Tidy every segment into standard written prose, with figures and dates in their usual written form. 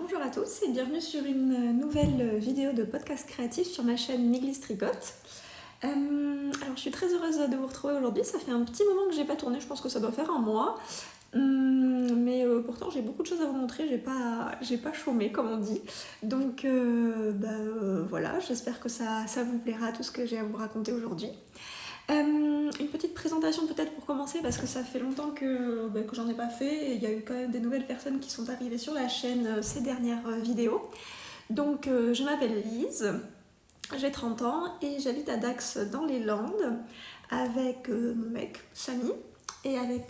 Bonjour à tous et bienvenue sur une nouvelle vidéo de podcast créatif sur ma chaîne Miglis Tricote. Alors je suis très heureuse de vous retrouver aujourd'hui, ça fait un petit moment que j'ai pas tourné, je pense que ça doit faire un mois. Mais pourtant j'ai beaucoup de choses à vous montrer, j'ai pas chômé comme on dit. Donc voilà, j'espère que ça vous plaira tout ce que j'ai à vous raconter aujourd'hui. Une petite présentation peut-être pour commencer parce que ça fait longtemps que j'en ai pas fait et il y a eu quand même des nouvelles personnes qui sont arrivées sur la chaîne ces dernières vidéos. Donc je m'appelle Lise, j'ai 30 ans et j'habite à Dax dans les Landes avec mon mec Samy et avec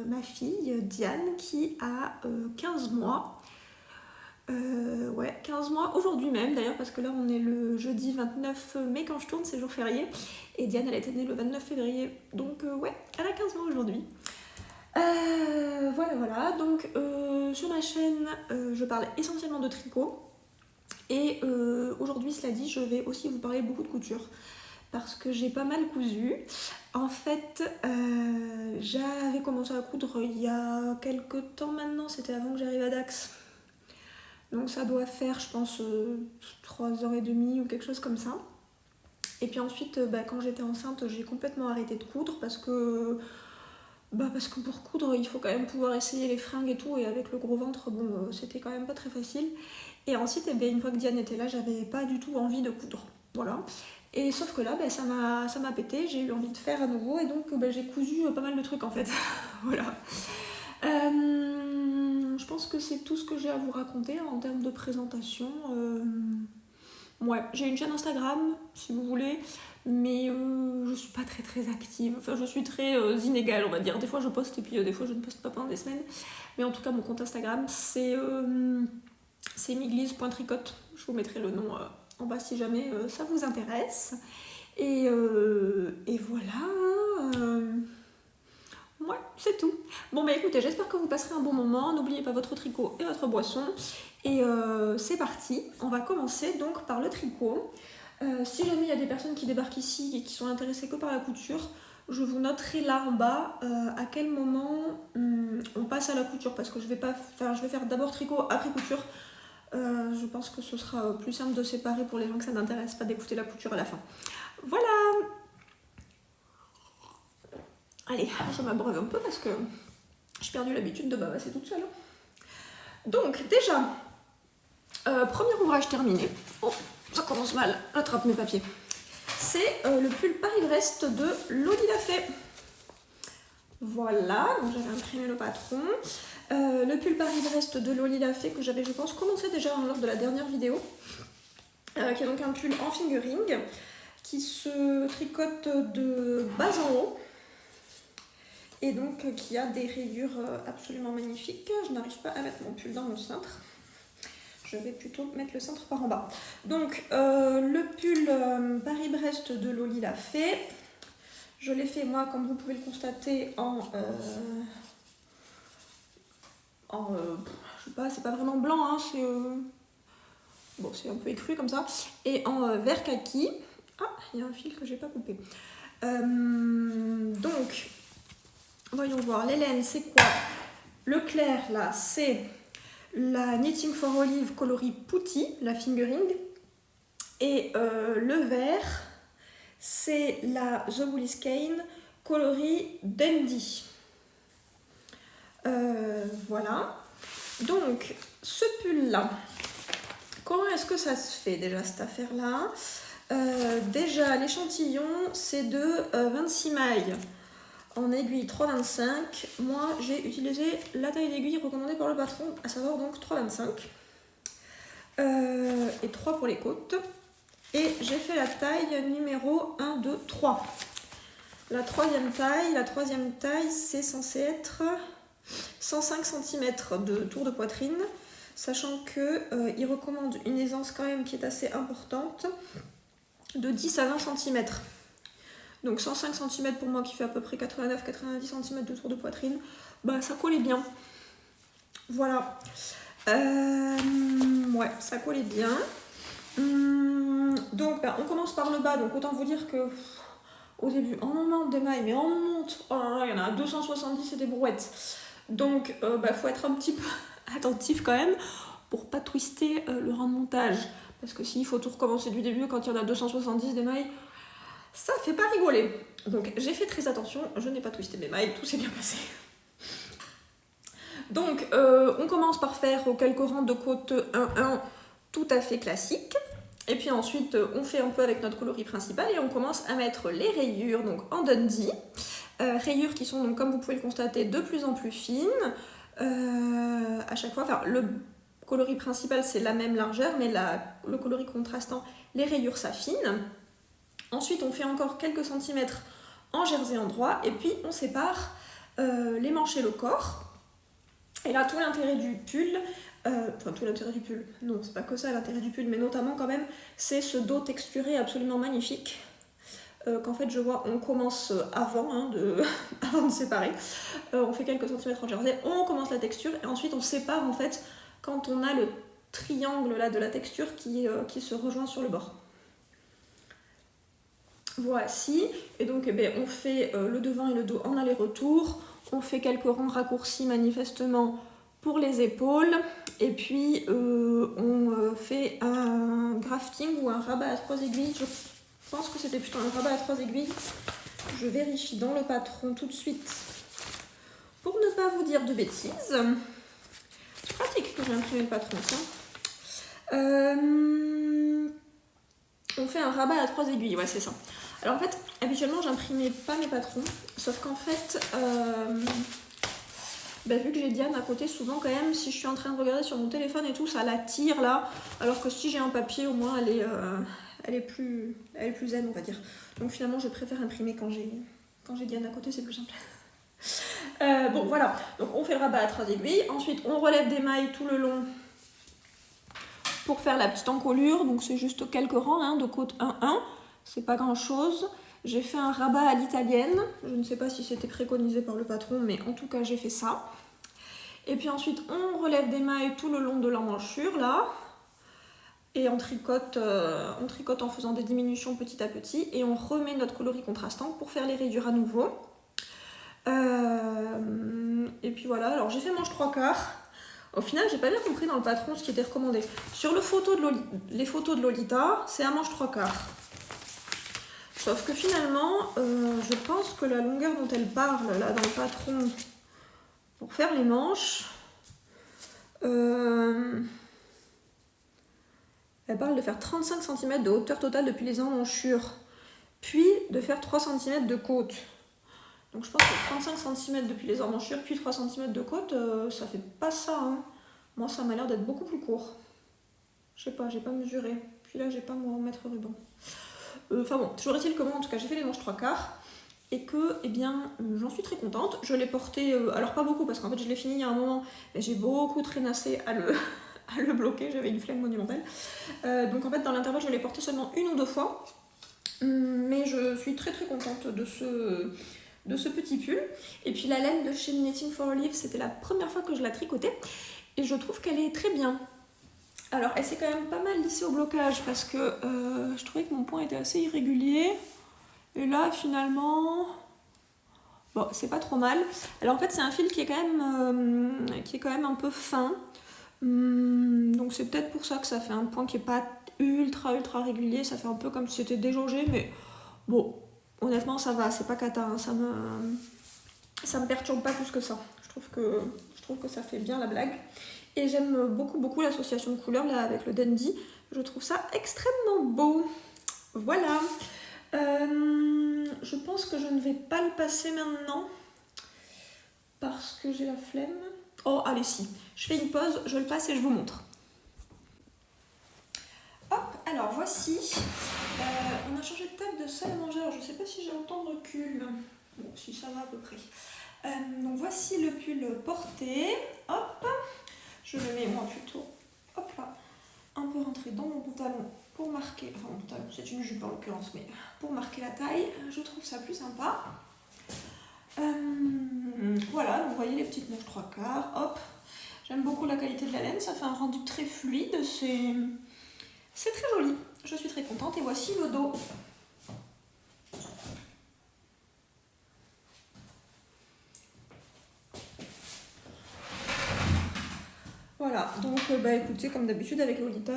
ma fille Diane qui a 15 mois. 15 mois aujourd'hui même d'ailleurs, parce que là on est le jeudi 29 mai quand je tourne, c'est jour férié, et Diane elle a été née le 29 février, donc elle a 15 mois aujourd'hui. Voilà, donc sur ma chaîne je parle essentiellement de tricot, et aujourd'hui, cela dit, je vais aussi vous parler beaucoup de couture, parce que j'ai pas mal cousu. En fait, j'avais commencé à coudre il y a quelques temps maintenant, c'était avant que j'arrive à Dax. Donc ça doit faire, je pense, 3h30 ou quelque chose comme ça. Et puis ensuite, quand j'étais enceinte, j'ai complètement arrêté de coudre parce que pour coudre, il faut quand même pouvoir essayer les fringues et tout. Et avec le gros ventre, c'était quand même pas très facile. Et ensuite, une fois que Diane était là, j'avais pas du tout envie de coudre. Voilà. Et sauf que là, ça m'a pété, j'ai eu envie de faire à nouveau. Et donc, j'ai cousu pas mal de trucs en fait. Voilà. Je pense que c'est tout ce que j'ai à vous raconter en termes de présentation. J'ai une chaîne Instagram si vous voulez, mais je suis pas très active. Enfin, je suis très inégale, on va dire. Des fois je poste et puis des fois je ne poste pas pendant des semaines. Mais en tout cas, mon compte Instagram c'est miglis.tricote. Je vous mettrai le nom en bas si jamais ça vous intéresse. Et voilà. Ouais, c'est tout. Bon écoutez, j'espère que vous passerez un bon moment. N'oubliez pas votre tricot et votre boisson. Et c'est parti. On va commencer donc par le tricot. Si jamais il y a des personnes qui débarquent ici et qui sont intéressées que par la couture, je vous noterai là en bas à quel moment on passe à la couture, parce que je vais faire d'abord tricot après couture. Je pense que ce sera plus simple de séparer pour les gens que ça n'intéresse pas d'écouter la couture à la fin. Voilà. Allez, je m'abreuve un peu parce que j'ai perdu l'habitude de bavasser toute seule. Donc déjà, premier ouvrage terminé. Oh, ça commence mal, attrape mes papiers. C'est le pull Paris-Brest de Loli Lafay. Voilà, donc j'avais imprimé le patron. Le pull Paris-Brest de Loli Lafay que j'avais, je pense, commencé déjà lors de la dernière vidéo. Qui est donc un pull en fingering qui se tricote de bas en haut. Et donc qui a des rayures absolument magnifiques. Je n'arrive pas à mettre mon pull dans mon cintre. Je vais plutôt mettre le cintre par en bas. Donc le pull Paris-Brest de Loli Lafay. Je l'ai fait moi, comme vous pouvez le constater, je sais pas, c'est pas vraiment blanc, hein, c'est un peu écru comme ça. Et en vert kaki. Ah, il y a un fil que j'ai pas coupé. Donc, voyons voir, les laines, c'est quoi? Le clair, là, c'est la Knitting for Olive coloris Putty, la fingering. Et le vert, c'est la The Woolly Skein coloris Dundee. Voilà. Donc, ce pull-là, comment est-ce que ça se fait déjà, cette affaire-là? Déjà, l'échantillon, c'est de 26 mailles. En aiguille 3,25. Moi, j'ai utilisé la taille d'aiguille recommandée par le patron, à savoir donc 3,25. Et 3 pour les côtes. Et j'ai fait la taille numéro 1, 2, 3. La troisième taille, c'est censé être 105 cm de tour de poitrine, sachant qu'il recommande une aisance quand même qui est assez importante, de 10 à 20 cm. Donc 105 cm pour moi qui fait à peu près 89-90 cm de tour de poitrine, ça collait bien. Voilà. Ça collait bien. Donc on commence par le bas, donc autant vous dire que au début on en monte des mailles, mais on monte, oh là là, il y en a 270 et des brouettes. Donc faut être un petit peu attentif quand même pour pas twister le rang de montage. Parce que s'il faut tout recommencer du début quand il y en a 270 des mailles, ça fait pas rigoler. Donc j'ai fait très attention, je n'ai pas twisté mes mailles, tout s'est bien passé. Donc on commence par faire quelques rangs de côte 1-1 tout à fait classiques. Et puis ensuite on fait un peu avec notre coloris principal et on commence à mettre les rayures donc en Dundee. Rayures qui sont donc, comme vous pouvez le constater, de plus en plus fines. À chaque fois, enfin, le coloris principal c'est la même largeur, mais le coloris contrastant, les rayures s'affinent. Ensuite, on fait encore quelques centimètres en jersey endroit et puis on sépare les manches et le corps. Et là, tout l'intérêt du pull, tout l'intérêt du pull, non, c'est pas que ça l'intérêt du pull, mais notamment quand même, c'est ce dos texturé absolument magnifique. Qu'en fait, je vois, on commence avant de séparer. On fait quelques centimètres en jersey, on commence la texture et ensuite on sépare en fait quand on a le triangle là de la texture qui se rejoint sur le bord. Voici, et donc on fait le devant et le dos en aller-retour, on fait quelques rangs raccourcis manifestement pour les épaules, et puis on fait un grafting ou un rabat à 3 aiguilles, je pense que c'était plutôt un rabat à 3 aiguilles, je vérifie dans le patron tout de suite pour ne pas vous dire de bêtises. C'est pratique que j'ai imprimé le patron, ça. On fait un rabat à 3 aiguilles, ouais c'est ça. Alors en fait, habituellement j'imprimais pas mes patrons, sauf qu'en fait, vu que j'ai Diane à côté, souvent quand même, si je suis en train de regarder sur mon téléphone et tout, ça la tire là, alors que si j'ai un papier, au moins elle est plus zen, on va dire. Donc finalement, je préfère imprimer quand j'ai Diane à côté, c'est plus simple. Bon voilà, donc on fait le rabat à 3 aiguilles, ensuite on relève des mailles tout le long pour faire la petite encolure, donc c'est juste quelques rangs de côte 1-1, c'est pas grand chose. J'ai fait un rabat à l'italienne, je ne sais pas si c'était préconisé par le patron, mais en tout cas j'ai fait ça. Et puis ensuite on relève des mailles tout le long de l'emmanchure là, et on tricote en faisant des diminutions petit à petit, et on remet notre coloris contrastant pour faire les rayures à nouveau. Et puis voilà, alors j'ai fait manche 3/4. Au final, j'ai pas bien compris dans le patron ce qui était recommandé. Sur les photos de Lolita, c'est un manche 3/4. Sauf que finalement, je pense que la longueur dont elle parle là dans le patron pour faire les manches, elle parle de faire 35 cm de hauteur totale depuis les emmanchures, puis de faire 3 cm de côte. Donc je pense que 35 cm depuis les emmanchures, puis 3 cm de côte, ça fait pas ça. Moi, ça m'a l'air d'être beaucoup plus court. Je sais pas, j'ai pas mesuré. Puis là, j'ai pas mon mètre ruban. Enfin bon, toujours est-il que moi, en tout cas, j'ai fait les manches 3/4 et que, j'en suis très contente. Je l'ai porté, alors pas beaucoup, parce qu'en fait, je l'ai fini il y a un moment, mais j'ai beaucoup traînassé à le bloquer, j'avais une flemme monumentale. Donc en fait, dans l'intervalle, je l'ai porté seulement 1 ou 2 fois. Mais je suis très très contente de ce petit pull. Et puis la laine de chez Knitting for Olive, c'était la première fois que je la tricotais et je trouve qu'elle est très bien. Alors elle s'est quand même pas mal lissée au blocage parce que je trouvais que mon point était assez irrégulier, et là finalement bon, c'est pas trop mal. Alors en fait c'est un fil qui est quand même un peu fin, donc c'est peut-être pour ça que ça fait un point qui est pas ultra régulier, ça fait un peu comme si c'était déjaugé, mais bon, honnêtement ça va, c'est pas cata, hein. Ça me perturbe pas plus que ça. Je trouve que ça fait bien la blague. Et j'aime beaucoup l'association de couleurs là avec le Dundee. Je trouve ça extrêmement beau. Voilà. Je pense que je ne vais pas le passer maintenant parce que j'ai la flemme. Oh, allez si. Je fais une pause, je le passe et je vous montre. Hop, alors voici. On a changé de table de salle à manger. Alors je ne sais pas si j'ai autant de recul. Bon, si ça va à peu près. Donc voici le pull porté. Hop. Je le mets moi plutôt, hop là, un peu rentré dans mon pantalon pour marquer, enfin mon pantalon, c'est une jupe en l'occurrence, mais pour marquer la taille, je trouve ça plus sympa. Voilà, donc vous voyez les petites manches 3/4, hop. J'aime beaucoup la qualité de la laine, ça fait un rendu très fluide, c'est très joli. Je suis très contente et voici le dos. Voilà, Voilà, donc bah écoutez, comme d'habitude avec Lolita,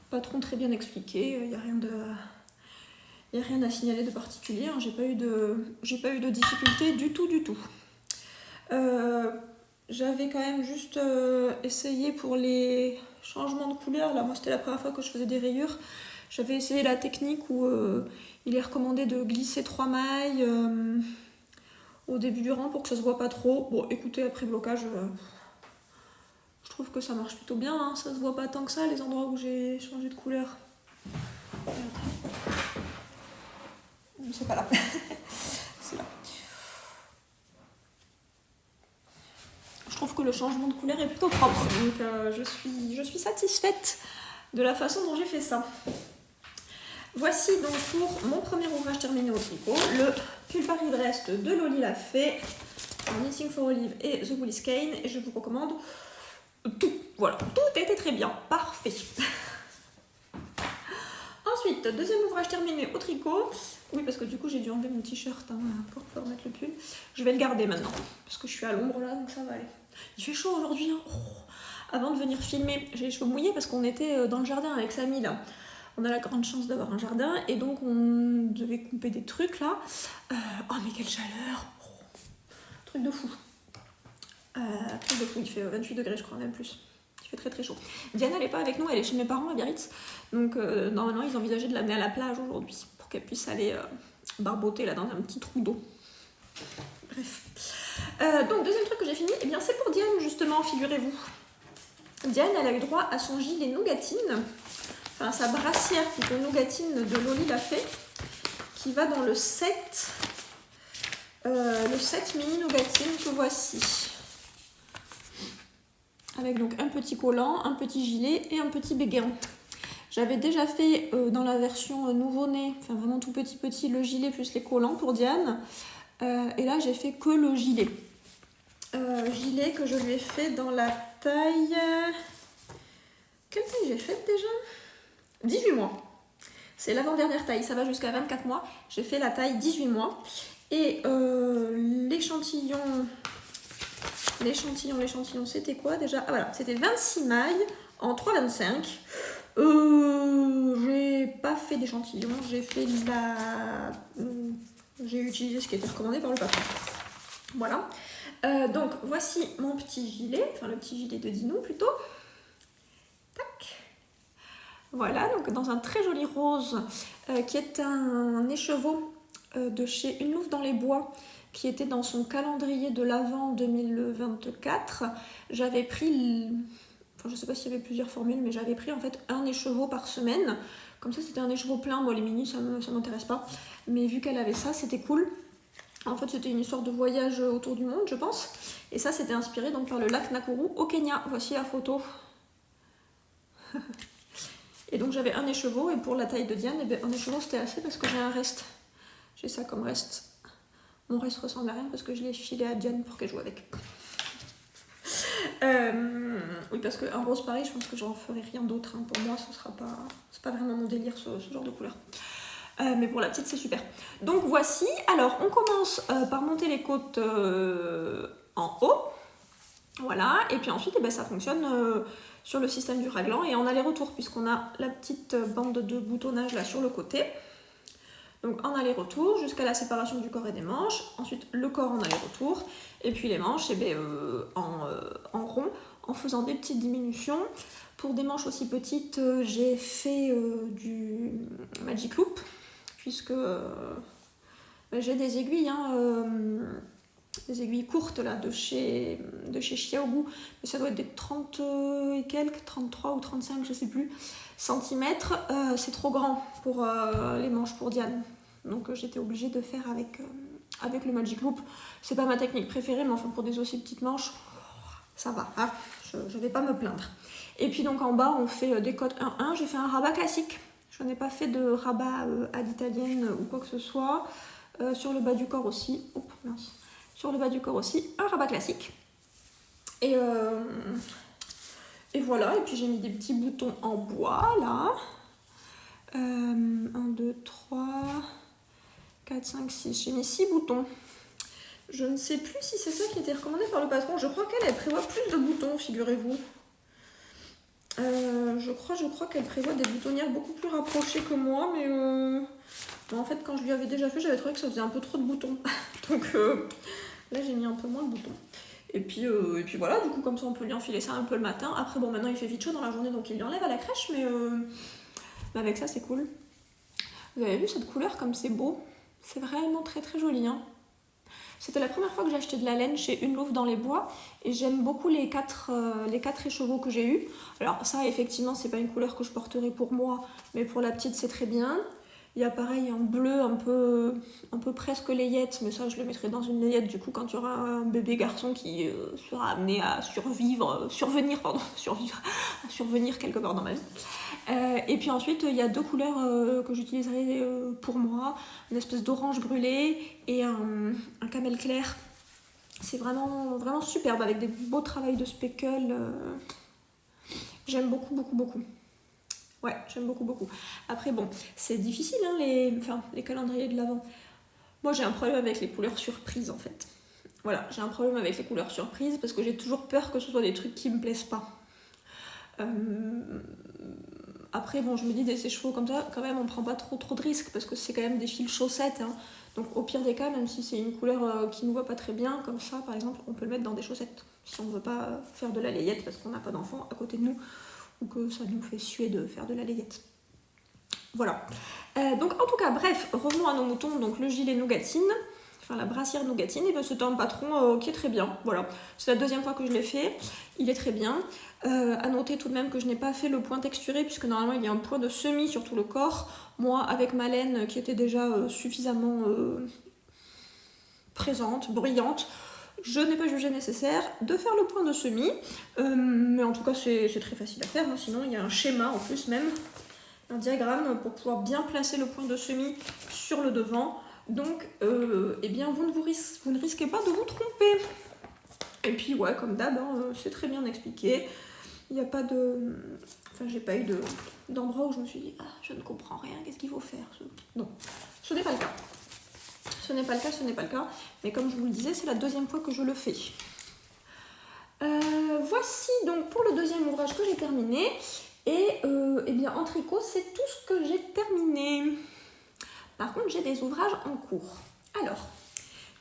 patron très bien expliqué, il n'y a rien de... Il n'y a rien à signaler de particulier, hein. J'ai pas eu de difficulté du tout. J'avais quand même juste essayé pour les changements de couleur. Là, moi, c'était la première fois que je faisais des rayures. J'avais essayé la technique où il est recommandé de glisser 3 mailles au début du rang pour que ça se voit pas trop. Bon, écoutez, après blocage, je trouve que ça marche plutôt bien, hein. Ça se voit pas tant que ça, les endroits où j'ai changé de couleur. C'est pas là. C'est là. Je trouve que le changement de couleur est plutôt propre, donc je suis satisfaite de la façon dont j'ai fait ça. Voici donc pour mon premier ouvrage terminé au tricot, le pull Paris Brest de Loli l'a fait, Knitting for Olive et The Woolly Skein, et je vous recommande tout. Voilà, tout était très bien, parfait. Ensuite, deuxième ouvrage terminé au tricot. Oui, parce que du coup j'ai dû enlever mon t-shirt pour pouvoir mettre le pull. Je vais le garder maintenant, parce que je suis à l'ombre là, donc ça va aller. Il fait chaud aujourd'hui, hein. Avant de venir filmer, j'ai les cheveux mouillés parce qu'on était dans le jardin avec Samy là. On a la grande chance d'avoir un jardin et donc on devait couper des trucs là. Oh mais quelle chaleur! Truc de fou. Il fait 28 degrés je crois, même plus. Il fait très chaud. Diane elle n'est pas avec nous, elle est chez mes parents à Biarritz. Donc normalement ils envisageaient de l'amener à la plage aujourd'hui pour qu'elle puisse aller barboter là dans un petit trou d'eau. Bref. Donc deuxième truc que j'ai fini, eh bien c'est pour Diane justement, figurez-vous. Diane elle a eu droit à son gilet nougatine, enfin sa brassière plutôt nougatine de Loli l'a fait, qui va dans le set mini nougatine que voici. Avec donc un petit collant, un petit gilet et un petit béguin. J'avais déjà fait dans la version nouveau-né, enfin vraiment tout petit, le gilet plus les collants pour Diane. Et là j'ai fait que le gilet. Gilet que je lui ai fait dans la taille... Quelle taille j'ai faite déjà? 18 mois. C'est l'avant-dernière taille, ça va jusqu'à 24 mois. J'ai fait la taille 18 mois. Et l'échantillon, c'était quoi déjà? Ah voilà, c'était 26 mailles en 3,25. J'ai pas fait d'échantillon, j'ai utilisé ce qui était recommandé par le patron. Voilà. Donc voici mon petit gilet, enfin le petit gilet de Dinou plutôt. Tac. Voilà, donc dans un très joli rose qui est un écheveau de chez Une Louve dans les Bois, qui était dans son calendrier de l'Avent 2024. J'avais pris, enfin je sais pas s'il y avait plusieurs formules, mais j'avais pris en fait un écheveau par semaine. Comme ça c'était un écheveau plein, moi les mini ça m'intéresse pas. Mais vu qu'elle avait ça, c'était cool. En fait c'était une histoire de voyage autour du monde je pense. Et ça c'était inspiré donc par le lac Nakuru au Kenya. Voici la photo. Et donc j'avais un écheveau et pour la taille de Diane, eh bien, un écheveau c'était assez parce que j'ai un reste. J'ai ça comme reste. Mon reste ressemble à rien parce que je l'ai filé à Diane pour qu'elle joue avec. Oui, parce qu'un rose pareil, je pense que j'en ferai rien d'autre. Hein. Pour moi, c'est pas vraiment mon délire ce genre de couleur. Mais pour la petite, c'est super. Donc voici. Alors, on commence par monter les côtes en haut. Voilà. Et puis ensuite, eh ben, ça fonctionne sur le système du raglan et en aller-retour, puisqu'on a la petite bande de boutonnage là sur le côté. Donc en aller-retour jusqu'à la séparation du corps et des manches, ensuite le corps en aller-retour, et puis les manches eh bien, en rond, en faisant des petites diminutions. Pour des manches aussi petites, j'ai fait du Magic Loop, puisque j'ai des aiguilles, des aiguilles courtes là, de chez Xiaobu, mais ça doit être des 30 et quelques, 33 ou 35, je sais plus, centimètres. C'est trop grand pour les manches pour Diane. Donc j'étais obligée de faire avec le Magic Loop. C'est pas ma technique préférée, mais enfin pour des aussi petites manches, ça va. Hein, je vais pas me plaindre. Et puis donc en bas, on fait des côtes 1-1. J'ai fait un rabat classique. Je n'ai pas fait de rabat à l'italienne ou quoi que ce soit. Sur le bas du corps aussi. Oups, mince. Sur le bas du corps aussi, un rabat classique. Et voilà. Et puis j'ai mis des petits boutons en bois là. 1, 2, 3, 4, 5, 6. J'ai mis 6 boutons. Je ne sais plus si c'est ça qui était recommandé par le patron. Je crois qu'elle prévoit plus de boutons, figurez-vous. Je crois qu'elle prévoit des boutonnières beaucoup plus rapprochées que moi, mais en fait quand je lui avais déjà fait, j'avais trouvé que ça faisait un peu trop de boutons. Donc là j'ai mis un peu moins de boutons. Et puis voilà, du coup comme ça on peut lui enfiler ça un peu le matin. Après bon, maintenant il fait vite chaud dans la journée, donc il lui enlève à la crèche, mais avec ça c'est cool. Vous avez vu cette couleur comme c'est beau? C'est vraiment très très joli, hein. C'était la première fois que j'ai acheté de la laine chez Une Louve dans les Bois et j'aime beaucoup les quatre écheveaux que j'ai eus. Alors ça effectivement c'est pas une couleur que je porterai pour moi, mais pour la petite c'est très bien. Il y a pareil un bleu un peu presque layette, mais ça je le mettrai dans une layette du coup quand il y aura un bébé garçon qui sera amené à survenir quelque part dans ma vie. Et puis ensuite il y a deux couleurs que j'utiliserai pour moi, une espèce d'orange brûlé et un camel clair. C'est vraiment, vraiment superbe avec des beaux travails de speckle. J'aime beaucoup, beaucoup, beaucoup. Ouais, j'aime beaucoup, beaucoup. Après, bon, c'est difficile, hein, les calendriers de l'Avent. Moi, j'ai un problème avec les couleurs surprises, en fait. Voilà, j'ai un problème avec les couleurs surprises parce que j'ai toujours peur que ce soit des trucs qui me plaisent pas. Après, bon, je me dis, des sèche-cheveux comme ça, quand même, on prend pas trop de risques parce que c'est quand même des fils chaussettes, hein. Donc, au pire des cas, même si c'est une couleur qui nous va pas très bien, comme ça, par exemple, on peut le mettre dans des chaussettes. Si on veut pas faire de la layette parce qu'on n'a pas d'enfant à côté de nous ou que ça nous fait suer de faire de la layette. Voilà. Donc, en tout cas, bref, revenons à nos moutons. Donc, le gilet nougatine, enfin la brassière nougatine, et bien c'est un patron qui est très bien. Voilà. C'est la deuxième fois que je l'ai fait. Il est très bien. À noter tout de même que je n'ai pas fait le point texturé puisque normalement il y a un point de semis sur tout le corps. Moi, avec ma laine qui était déjà suffisamment présente, bruyante, je n'ai pas jugé nécessaire de faire le point de semis. Mais en tout cas, c'est très facile à faire. Hein. Sinon, il y a un schéma en plus même, un diagramme pour pouvoir bien placer le point de semis sur le devant. Donc, eh bien, vous ne risquez pas de vous tromper. Et puis, ouais, comme d'hab, hein, c'est très bien expliqué. Il n'y a pas de... Enfin, j'ai pas eu d'endroit où je me suis dit « Ah, je ne comprends rien, qu'est-ce qu'il faut faire ?» Non, ce n'est pas le cas. Ce n'est pas le cas. Mais comme je vous le disais, c'est la deuxième fois que je le fais. Voici donc pour le deuxième ouvrage que j'ai terminé. Et eh bien, en tricot, c'est tout ce que j'ai terminé. Par contre, j'ai des ouvrages en cours. Alors,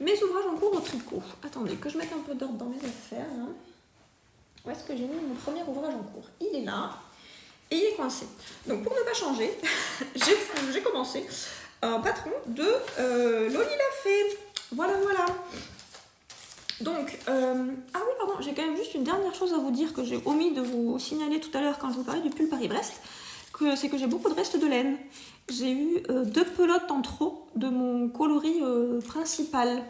mes ouvrages en cours au tricot. Attendez, que je mette un peu d'ordre dans mes affaires. Hein. Où est-ce que j'ai mis mon premier ouvrage en cours? Il est là. Et il est coincé. Donc, pour ne pas changer, j'ai commencé un patron de Loli l'a fait. Voilà. Donc, ah oui, pardon, j'ai quand même juste une dernière chose à vous dire que j'ai omis de vous signaler tout à l'heure quand je vous parlais du pull Paris-Brest, c'est que j'ai beaucoup de restes de laine. J'ai eu 2 pelotes en trop de mon coloris principal.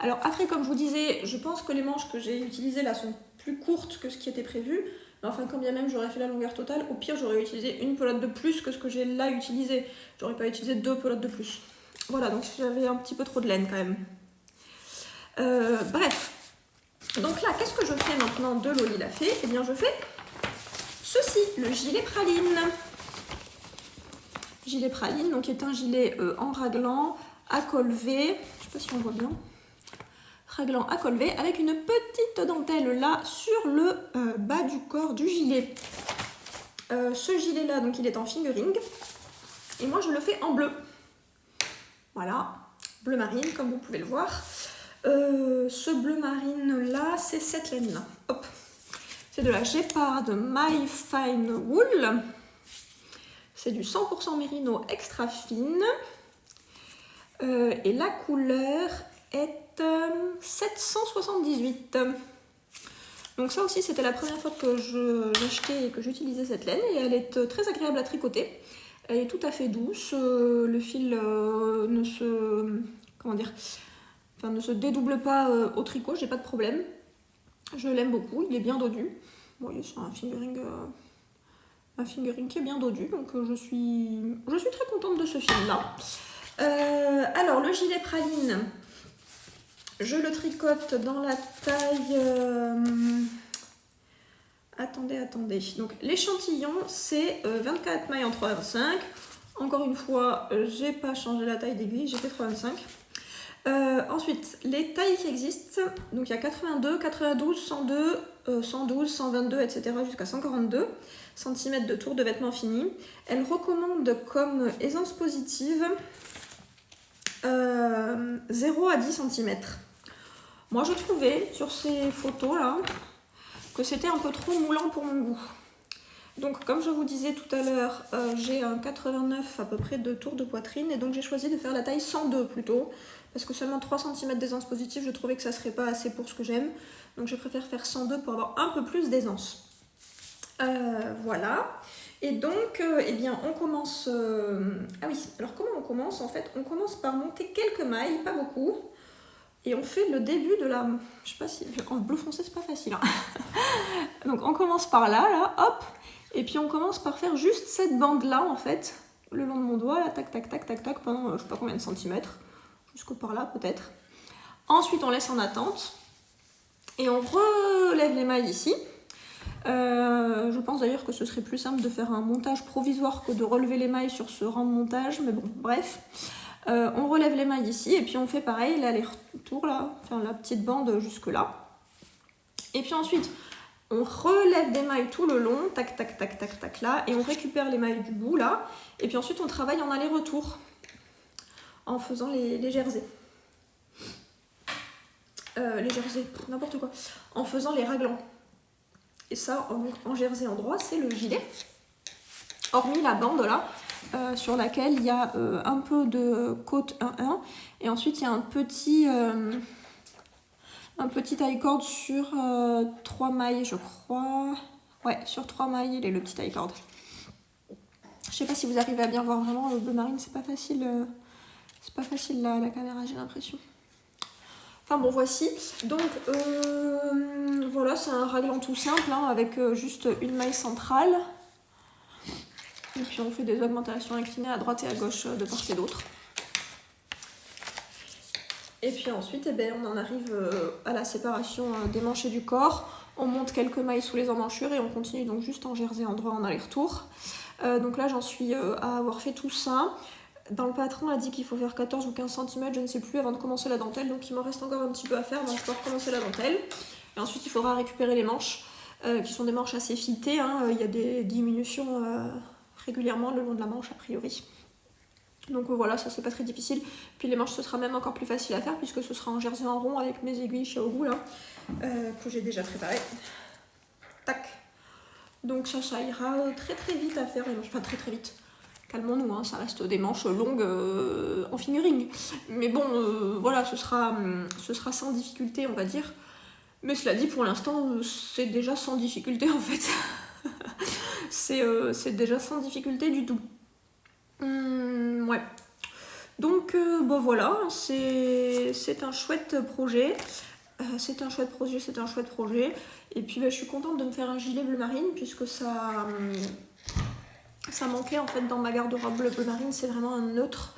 Alors après, comme je vous disais, je pense que les manches que j'ai utilisées là sont plus courtes que ce qui était prévu. Mais enfin, quand bien même j'aurais fait la longueur totale, au pire j'aurais utilisé une pelote de plus que ce que j'ai là utilisé. J'aurais pas utilisé 2 pelotes de plus. Voilà, donc j'avais un petit peu trop de laine quand même. Bref. Donc là, qu'est-ce que je fais maintenant de Loli l'a fait? Eh bien, je fais ceci, le gilet praline. Gilet praline, donc qui est un gilet en raglan à col V. Je sais pas si on voit bien. Raglan à col V avec une petite dentelle là sur le bas du corps du gilet. Ce gilet là, donc il est en fingering. Et moi je le fais en bleu. Voilà, bleu marine comme vous pouvez le voir. Ce bleu marine là, c'est cette laine là. Hop. C'est de la Gepard My Fine Wool. C'est du 100% mérino extra fine. Et la couleur est 778. Donc ça aussi c'était la première fois que j'achetais et que j'utilisais cette laine et elle est très agréable à tricoter. Elle est tout à fait douce, le fil ne se dédouble pas au tricot, j'ai pas de problème. Je l'aime beaucoup, il est bien dodu. Bon, c'est un fingering qui est bien dodu, donc je suis très contente de ce fil là. Alors le gilet praline, je le tricote dans la taille... Attendez. Donc l'échantillon, c'est 24 mailles en 3,25. Encore une fois, j'ai pas changé la taille d'aiguille, j'ai fait 3,25. Ensuite, les tailles qui existent, donc il y a 82, 92, 102, 112, 122, etc. jusqu'à 142 cm de tour de vêtements finis. Elle recommande comme aisance positive 0 à 10 cm. Moi je trouvais sur ces photos là que c'était un peu trop moulant pour mon goût. Donc comme je vous disais tout à l'heure, j'ai un 89 à peu près de tour de poitrine et donc j'ai choisi de faire la taille 102 plutôt, parce que seulement 3 cm d'aisance positive, je trouvais que ça serait pas assez pour ce que j'aime, donc je préfère faire 102 pour avoir un peu plus d'aisance. Voilà, et donc eh bien on commence... Ah oui, alors comment on commence en fait? On commence par monter quelques mailles, pas beaucoup, et on fait le début de la... Je sais pas si... En bleu foncé c'est pas facile, hein. Donc on commence par là, hop. Et puis on commence par faire juste cette bande-là, en fait, le long de mon doigt, là, tac, tac, tac, tac, tac, pendant je sais pas combien de centimètres, jusqu'au par là peut-être. Ensuite, on laisse en attente et on relève les mailles ici. Je pense d'ailleurs que ce serait plus simple de faire un montage provisoire que de relever les mailles sur ce rang de montage, mais bon, bref. On relève les mailles ici et puis on fait pareil, l'aller-retour, là, enfin la petite bande jusque là. Et puis ensuite... on relève des mailles tout le long, tac, tac, tac, tac, tac, là, et on récupère les mailles du bout, là, et puis ensuite on travaille en aller-retour, en faisant les jerseys. Les jerseys, n'importe quoi. En faisant les raglans. Et ça, en jersey endroit, c'est le gilet. Hormis la bande, là, sur laquelle il y a un peu de côte 1-1, et ensuite il y a un petit tie cord sur 3 mailles, je crois. Ouais, sur 3 mailles, il est le petit tie cord. Je sais pas si vous arrivez à bien voir vraiment le bleu marine, c'est pas facile la caméra, j'ai l'impression. Enfin bon, voici. Donc voilà, c'est un raglan tout simple, hein, avec juste une maille centrale. Et puis on fait des augmentations inclinées à droite et à gauche de part et d'autre. Et puis ensuite, eh ben, on en arrive à la séparation des manches et du corps. On monte quelques mailles sous les emmanchures et on continue donc juste en jersey endroit en aller-retour. Donc là, j'en suis à avoir fait tout ça. Dans le patron, a dit qu'il faut faire 14 ou 15 cm, je ne sais plus, avant de commencer la dentelle. Donc il m'en reste encore un petit peu à faire, donc je peux recommencer la dentelle. Et ensuite, il faudra récupérer les manches, qui sont des manches assez fitées, hein. Il y a des diminutions régulièrement le long de la manche, a priori. Donc voilà, ça c'est pas très difficile. Puis les manches, ce sera même encore plus facile à faire puisque ce sera en jersey en rond avec mes aiguilles chez Ogu là, que j'ai déjà préparé. Tac. Donc ça ira très très vite à faire les manches. Enfin très vite. Calmons-nous, hein, ça reste des manches longues en fingering. Mais bon, voilà, ce sera sans difficulté, on va dire. Mais cela dit, pour l'instant, c'est déjà sans difficulté en fait. c'est déjà sans difficulté du tout. Ouais. Donc bon voilà, c'est un chouette projet. C'est un chouette projet. Et puis je suis contente de me faire un gilet bleu marine puisque ça manquait en fait dans ma garde-robe. Le bleu marine, c'est vraiment un neutre,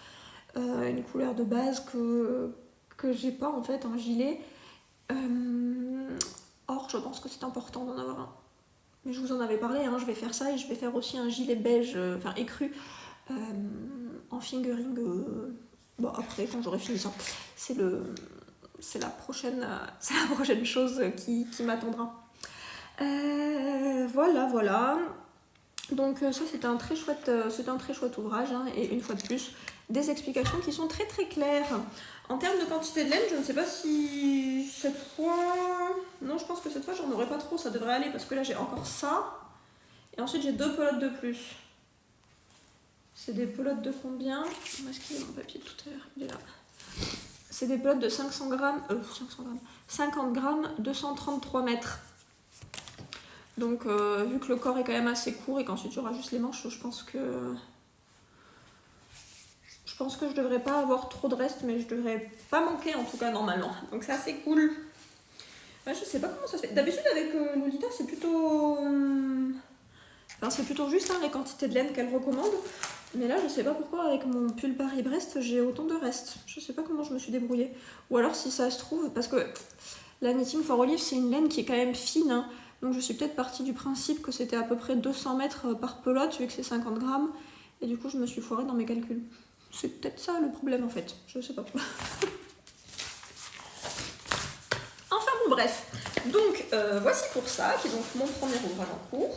une couleur de base que j'ai pas en fait en gilet. Or, je pense que c'est important d'en avoir un. Mais je vous en avais parlé, hein, je vais faire ça et je vais faire aussi un gilet beige, enfin écru. En fingering, bon après quand j'aurai fini ça, c'est la prochaine chose qui m'attendra. Voilà. Donc ça c'était un très chouette ouvrage, hein, et une fois de plus des explications qui sont très très claires. En termes de quantité de laine, je ne sais pas si cette fois... Non, je pense que cette fois j'en aurai pas trop, ça devrait aller parce que là j'ai encore ça et ensuite j'ai 2 pelotes de plus. C'est des pelotes de combien? Où est-ce qu'il est mon papier tout à l'heure? Il est là. C'est des pelotes de 50 grammes, 233 mètres. Donc vu que le corps est quand même assez court et qu'ensuite il y aura juste les manches, je pense que je devrais pas avoir trop de reste, mais je devrais pas manquer en tout cas normalement. Donc ça c'est cool. Ouais, je sais pas comment ça se fait. D'habitude avec Lolita c'est plutôt... c'est plutôt juste, hein, les quantités de laine qu'elle recommande. Mais là, je sais pas pourquoi, avec mon pull Paris-Brest, j'ai autant de reste. Je sais pas comment je me suis débrouillée. Ou alors, si ça se trouve, parce que la Knitting for Olive, c'est une laine qui est quand même fine, hein. Donc, je suis peut-être partie du principe que c'était à peu près 200 mètres par pelote, vu que c'est 50 grammes. Et du coup, je me suis foirée dans mes calculs. C'est peut-être ça le problème, en fait. Je sais pas. Enfin, bon, bref. Donc voici pour ça, qui est donc mon premier ouvrage en cours.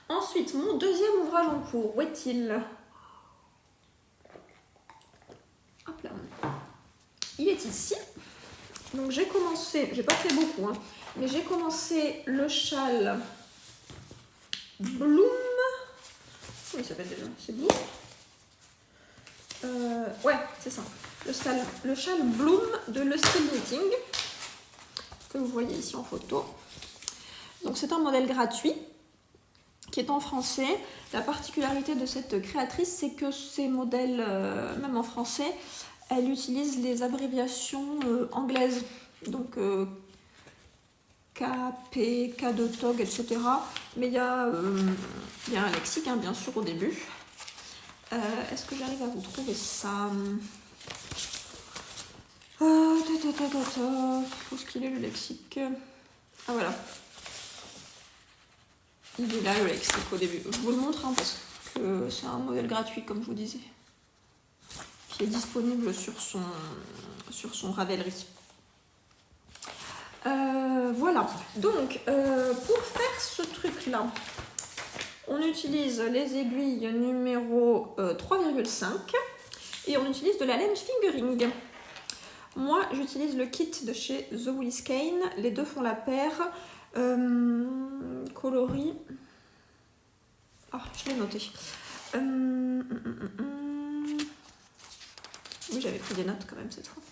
Ensuite, mon deuxième ouvrage en cours, où est-il? Hop là. Il est ici. Donc j'ai commencé, j'ai pas fait beaucoup, hein, mais j'ai commencé le châle Bloom. Comment il s'appelle déjà? C'est Bloom? Ouais, c'est ça. Le châle Bloom de Le Style Knitting, que vous voyez ici en photo. Donc c'est un modèle gratuit qui est en français. La particularité de cette créatrice, c'est que ces modèles, même en français, elle utilise les abréviations anglaises. Donc KP, K de TOG, etc. Mais il y a un lexique, hein, bien sûr, au début. Est-ce que j'arrive à vous trouver ça? Où est-ce qu'il est le lexique? Ah voilà. Il est là le lexique au début. Je vous le montre, hein, parce que c'est un modèle gratuit, comme je vous disais, qui est disponible sur son Ravelry. Voilà. Donc, pour faire ce truc-là, on utilise les aiguilles numéro 3,5 et on utilise de la laine fingering. Moi, j'utilise le kit de chez The Woolly Skein. Les deux font la paire. Coloris. Ah, je l'ai noté. Oui, j'avais pris des notes quand même cette fois.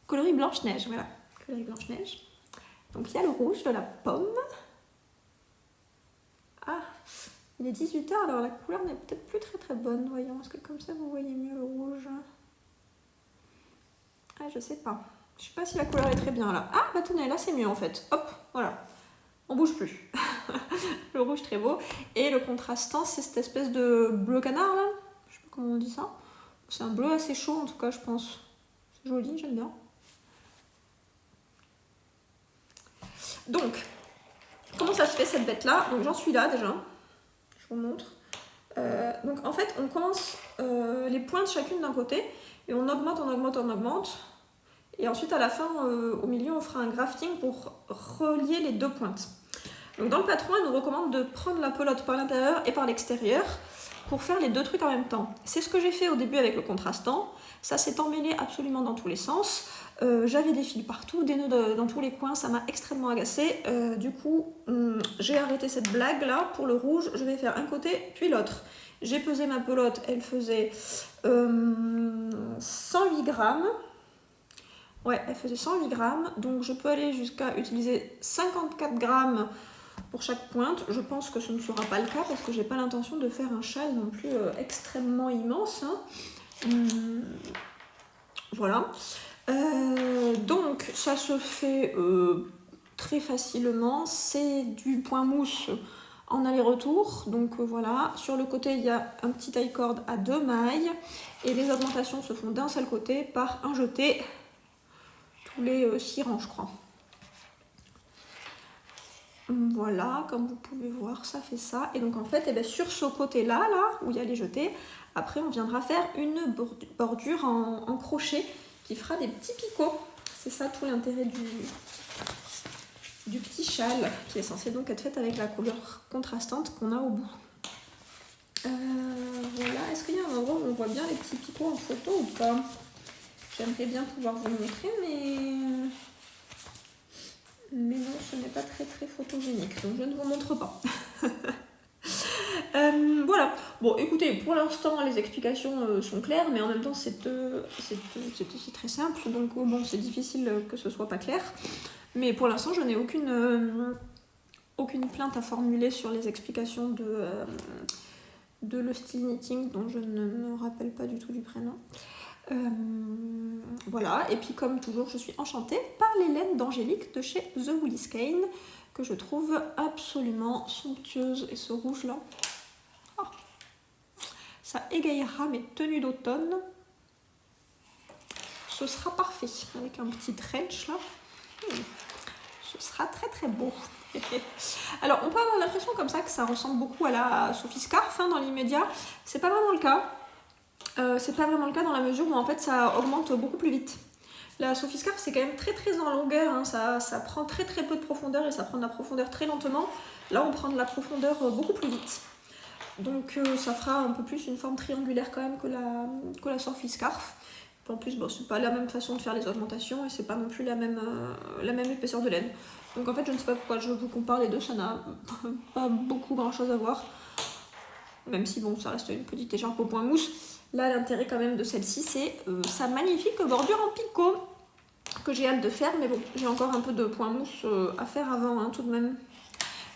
Coloris Blanche-Neige, voilà. Coloris Blanche-Neige. Donc, il y a le rouge de la pomme. Ah, il est 18h, alors la couleur n'est peut-être plus très bonne. Voyons, est-ce que comme ça vous voyez mieux le rouge? Ah, je sais pas. Je sais pas si la couleur est très bien là. Ah, bah tenez, là c'est mieux en fait. Hop, voilà. On bouge plus. Le rouge très beau. Et le contrastant, c'est cette espèce de bleu canard là. Je sais pas comment on dit ça. C'est un bleu assez chaud en tout cas, je pense. C'est joli, j'aime bien. Donc, comment ça se fait cette bête là? Donc j'en suis là déjà. Je vous montre. Donc en fait, on commence les pointes chacune d'un côté et on augmente, on augmente, on augmente. Et ensuite, à la fin, au milieu, on fera un grafting pour relier les deux pointes. Donc dans le patron, elle nous recommande de prendre la pelote par l'intérieur et par l'extérieur pour faire les deux trucs en même temps. C'est ce que j'ai fait au début avec le contrastant. Ça s'est emmêlé absolument dans tous les sens. J'avais des fils partout, des nœuds dans tous les coins, ça m'a extrêmement agacée. Du coup, j'ai arrêté cette blague là. Pour le rouge, je vais faire un côté puis l'autre. J'ai pesé ma pelote, elle faisait 108 grammes. Ouais, elle faisait 108 grammes, donc je peux aller jusqu'à utiliser 54 grammes pour chaque pointe. Je pense que ce ne sera pas le cas parce que j'ai pas l'intention de faire un châle non plus extrêmement immense. Hein. Voilà. Donc ça se fait très facilement. C'est du point mousse en aller-retour. Donc voilà. Sur le côté, il y a un petit taille corde à 2 mailles et les augmentations se font d'un seul côté par un jeté. Tous les 6 rangs, je crois. Voilà, comme vous pouvez voir, ça fait ça. Et donc en fait, sur ce côté-là, où il y a les jetés, après on viendra faire une bordure en crochet qui fera des petits picots. C'est ça tout l'intérêt du petit châle, qui est censé donc être fait avec la couleur contrastante qu'on a au bout. Voilà, est-ce qu'il y a un endroit où on voit bien les petits picots en photo ou pas? J'aimerais bien pouvoir vous le montrer, mais non, ce n'est pas très photogénique, donc je ne vous montre pas. Voilà. Bon, écoutez, pour l'instant, les explications sont claires, mais en même temps, c'est aussi très simple, donc bon, c'est difficile que ce soit pas clair. Mais pour l'instant, je n'ai aucune plainte à formuler sur les explications de Le Style Knitting, dont je ne me rappelle pas du tout du prénom. Voilà, et puis comme toujours, je suis enchantée par les laines d'Angélique de chez The Woolly Skein, que je trouve absolument somptueuse. Et ce rouge là, oh, ça égayera mes tenues d'automne. Ce sera parfait, avec un petit trench là. Ce sera très beau. Alors on peut avoir l'impression comme ça que ça ressemble beaucoup à la Sophie Scarf, hein, dans l'immédiat. C'est pas vraiment le cas. C'est pas vraiment le cas dans la mesure où en fait ça augmente beaucoup plus vite. La Sophie Scarf, c'est quand même très en longueur, hein. Ça prend très peu de profondeur et ça prend de la profondeur très lentement. Là, on prend de la profondeur beaucoup plus vite. Donc ça fera un peu plus une forme triangulaire quand même que la Sophie Scarf. En plus, bon, c'est pas la même façon de faire les augmentations et c'est pas non plus la même épaisseur de laine. Donc en fait, je ne sais pas pourquoi je vous compare les deux, ça n'a pas beaucoup grand chose à voir. Même si bon, ça reste une petite écharpe au point mousse. Là, l'intérêt quand même de celle-ci, c'est sa magnifique bordure en picot que j'ai hâte de faire, mais bon, j'ai encore un peu de point mousse à faire avant, hein, tout de même.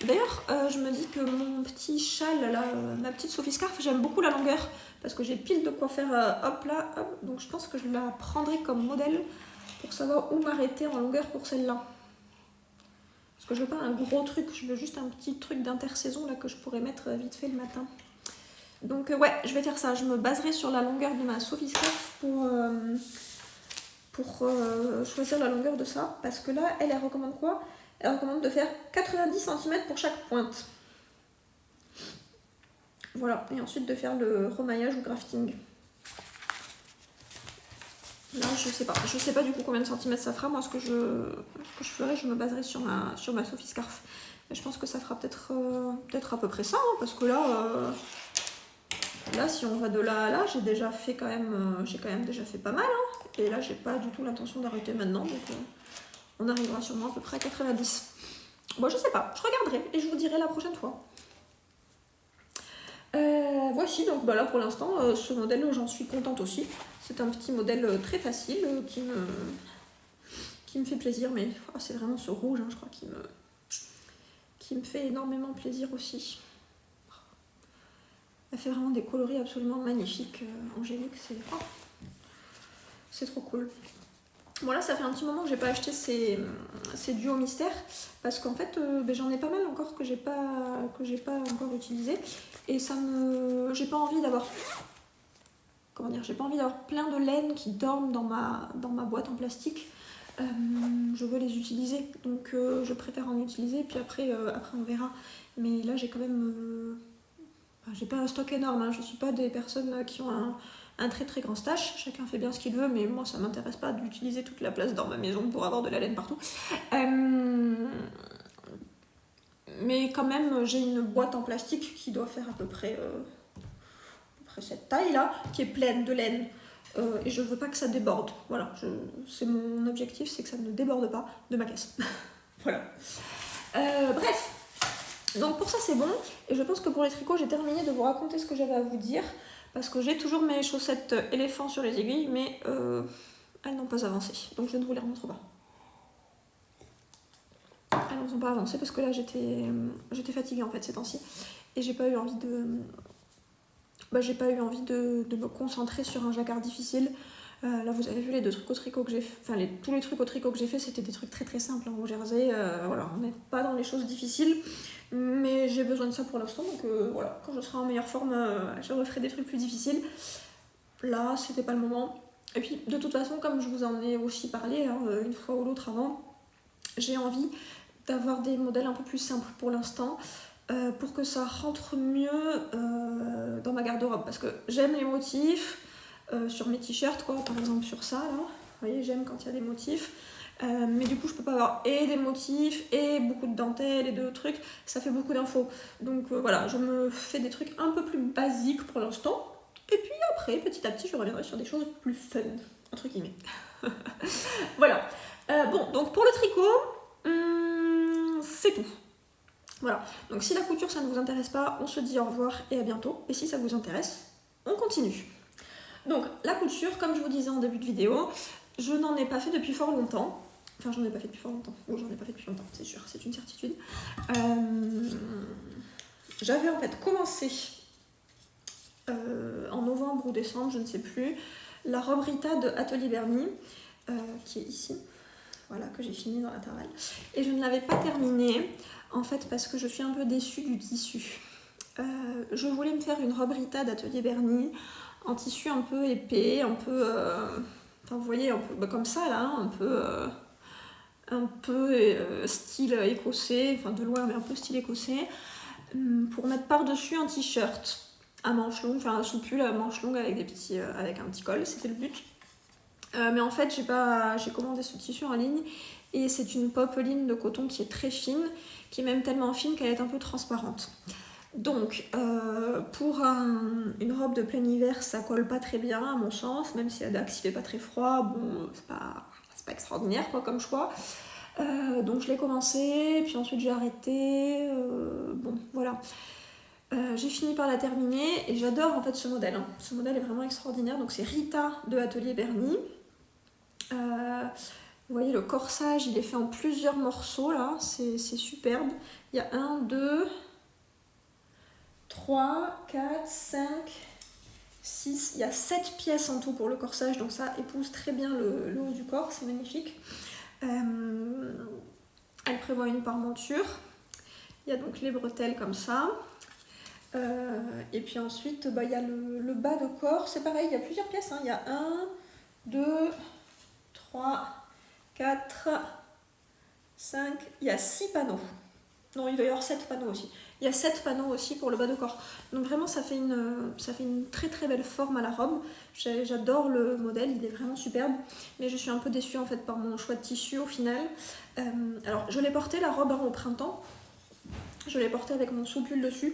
D'ailleurs, je me dis que mon petit châle, là, ma petite Sophie Scarf, j'aime beaucoup la longueur, parce que j'ai pile de quoi faire, hop là, hop, donc je pense que je la prendrai comme modèle pour savoir où m'arrêter en longueur pour celle-là. Parce que je veux pas un gros truc, je veux juste un petit truc d'intersaison là que je pourrais mettre vite fait le matin. Donc ouais, je vais faire ça, je me baserai sur la longueur de ma Sophie Scarf pour choisir la longueur de ça, parce que là, elle recommande quoi? Elle recommande de faire 90 cm pour chaque pointe. Voilà, et ensuite de faire le remaillage ou grafting. Là, je sais pas du coup combien de centimètres ça fera. Moi, ce que je ferai, je me baserai sur ma Sophie Scarf. Mais je pense que ça fera peut-être à peu près ça, hein, parce que là, si on va de là à là, j'ai quand même déjà fait pas mal, hein, et là, j'ai pas du tout l'intention d'arrêter maintenant, donc on arrivera sûrement à peu près à 90. Bon, je sais pas, je regarderai et je vous dirai la prochaine fois. Voici, donc bah là pour l'instant, ce modèle, j'en suis contente aussi. C'est un petit modèle très facile qui me fait plaisir, mais c'est vraiment ce rouge, hein, je crois, qui me fait énormément plaisir aussi. Elle fait vraiment des coloris absolument magnifiques, angéliques, c'est trop cool. Bon là, ça fait un petit moment que j'ai pas acheté ces duos mystères, parce qu'en fait j'en ai pas mal encore que j'ai pas encore utilisé, et j'ai pas envie d'avoir plein de laine qui dorment dans ma boîte en plastique. Je veux les utiliser, donc je préfère en utiliser, puis après on verra. Mais là j'ai quand même j'ai pas un stock énorme, hein. Je suis pas des personnes qui ont un très grand stash, chacun fait bien ce qu'il veut, mais moi ça m'intéresse pas d'utiliser toute la place dans ma maison pour avoir de la laine partout. Mais quand même, j'ai une boîte en plastique qui doit faire à peu près cette taille là, qui est pleine de laine, et je veux pas que ça déborde. Voilà, c'est mon objectif, c'est que ça ne déborde pas de ma caisse. Voilà. Bref. Donc pour ça c'est bon, et je pense que pour les tricots j'ai terminé de vous raconter ce que j'avais à vous dire, parce que j'ai toujours mes chaussettes éléphants sur les aiguilles, mais elles n'ont pas avancé, donc je ne vous les remontre pas. Elles n'ont pas avancé parce que là j'étais fatiguée en fait ces temps-ci, et j'ai pas eu envie de me concentrer sur un jacquard difficile. Là vous avez vu les deux trucs au tricot que j'ai fait, enfin tous les trucs au tricot que j'ai fait, c'était des trucs très simples en jersey. Voilà, on n'est pas dans les choses difficiles, mais j'ai besoin de ça pour l'instant, donc voilà, quand je serai en meilleure forme, je referai des trucs plus difficiles. Là c'était pas le moment, et puis de toute façon, comme je vous en ai aussi parlé hein, une fois ou l'autre avant, j'ai envie d'avoir des modèles un peu plus simples pour l'instant, pour que ça rentre mieux dans ma garde-robe, parce que j'aime les motifs sur mes t-shirts, quoi, par exemple sur ça là, vous voyez, j'aime quand il y a des motifs, mais du coup je peux pas avoir et des motifs et beaucoup de dentelles et de trucs, ça fait beaucoup d'infos, donc voilà, je me fais des trucs un peu plus basiques pour l'instant, et puis après petit à petit je reviendrai sur des choses plus fun, entre guillemets. Voilà. Bon, donc pour le tricot, c'est tout. Voilà, donc si la couture ça ne vous intéresse pas, on se dit au revoir et à bientôt, et si ça vous intéresse, on continue. Donc la couture, comme je vous disais en début de vidéo, je n'en ai pas fait depuis fort longtemps. Enfin, j'en ai pas fait depuis fort longtemps. Ou j'en ai pas fait depuis longtemps, c'est sûr, c'est une certitude. J'avais en fait commencé en novembre ou décembre, je ne sais plus, la robe Rita de Atelier Bernie, qui est ici. Voilà, que j'ai fini dans l'intervalle. Et je ne l'avais pas terminée, en fait, parce que je suis un peu déçue du tissu. Je voulais me faire une robe Rita d'Atelier Bernie, en tissu un peu épais, un peu... enfin, vous voyez, un peu comme ça, là, hein, un peu style écossais, enfin de loin, mais un peu style écossais, pour mettre par-dessus un t-shirt à manches longues, enfin un soupule à manches longues avec un petit col, c'était le but. Mais en fait, j'ai commandé ce tissu en ligne et c'est une popeline de coton qui est très fine, qui est même tellement fine qu'elle est un peu transparente. Donc, pour une robe de plein hiver, ça colle pas très bien à mon sens, même si à Dax il fait pas très froid, bon, c'est pas extraordinaire quoi comme choix. Donc je l'ai commencé, puis ensuite j'ai arrêté, bon voilà. J'ai fini par la terminer et j'adore en fait ce modèle. Hein. Ce modèle est vraiment extraordinaire, donc c'est Rita de Atelier Bernie. Vous voyez le corsage, il est fait en plusieurs morceaux là, c'est superbe. Il y a 1, 2, 3, 4, 5, 6, il y a 7 pièces en tout pour le corsage, donc ça épouse très bien le haut du corps, c'est magnifique. Elle prévoit une parmenture, il y a donc les bretelles comme ça. Et puis ensuite, il y a le bas de corps, c'est pareil, il y a plusieurs pièces, hein. Il y a 1, 2, 3, 4, 5, il y a 6 panneaux. Non, il doit y avoir 7 panneaux aussi. Il y a 7 panneaux aussi pour le bas de corps. Donc vraiment, ça fait une très très belle forme à la robe. J'adore le modèle, il est vraiment superbe. Mais je suis un peu déçue en fait par mon choix de tissu au final. Alors, je l'ai porté la robe au printemps. Je l'ai portée avec mon sous-pull dessus.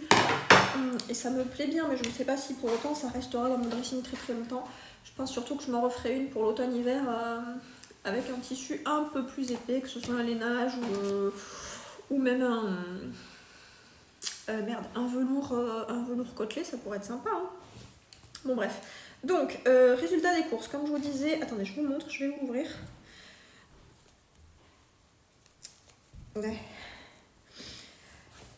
Et ça me plaît bien, mais je ne sais pas si pour autant ça restera dans mon dressing très très longtemps. Je pense surtout que je m'en referai une pour l'automne-hiver avec un tissu un peu plus épais, que ce soit un lainage ou même un velours côtelé, ça pourrait être sympa. Hein. Bon bref. Donc, résultat des courses, comme je vous disais, attendez, je vous montre, je vais vous l'ouvrir. Ouais.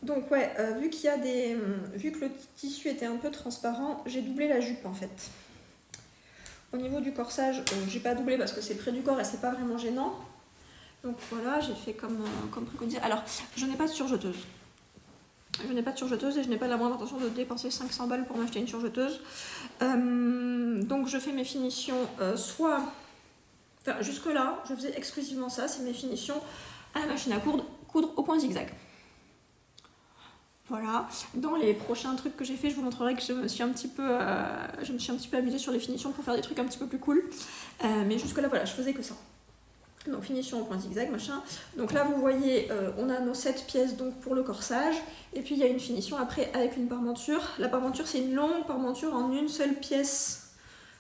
Donc ouais, vu que le tissu était un peu transparent, j'ai doublé la jupe en fait. Au niveau du corsage, j'ai pas doublé parce que c'est près du corps et c'est pas vraiment gênant. Donc voilà, j'ai fait comme préconisé. Alors, je n'ai pas de surjeteuse. Je n'ai pas de surjeteuse et je n'ai pas la moindre intention de dépenser 500 balles pour m'acheter une surjeteuse. Donc je fais mes finitions soit... Enfin, jusque-là, je faisais exclusivement ça, c'est mes finitions à la machine à coudre au point zigzag. Voilà, dans les prochains trucs que j'ai fait, je vous montrerai que je me suis un petit peu amusée sur les finitions pour faire des trucs un petit peu plus cool. Mais jusque là, voilà, je faisais que ça. Donc finition au point zigzag, machin. Donc là, vous voyez, on a nos 7 pièces donc, pour le corsage. Et puis il y a une finition après avec une parmenture. La parmenture, c'est une longue parmenture en une seule pièce.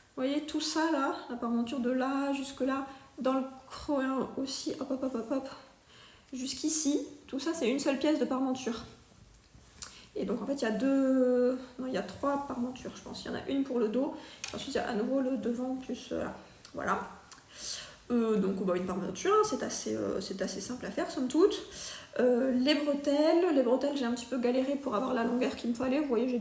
Vous voyez tout ça là, la parmenture de là jusque là, dans le creux aussi, hop hop hop hop hop, jusqu'ici. Tout ça, c'est une seule pièce de parmenture. Et donc en fait il y a 3 parmentures je pense, il y en a une pour le dos, ensuite il y a à nouveau le devant plus voilà. Donc une parmenture, hein, c'est assez simple à faire somme toute. Les bretelles j'ai un petit peu galéré pour avoir la longueur qu'il me fallait, vous voyez j'ai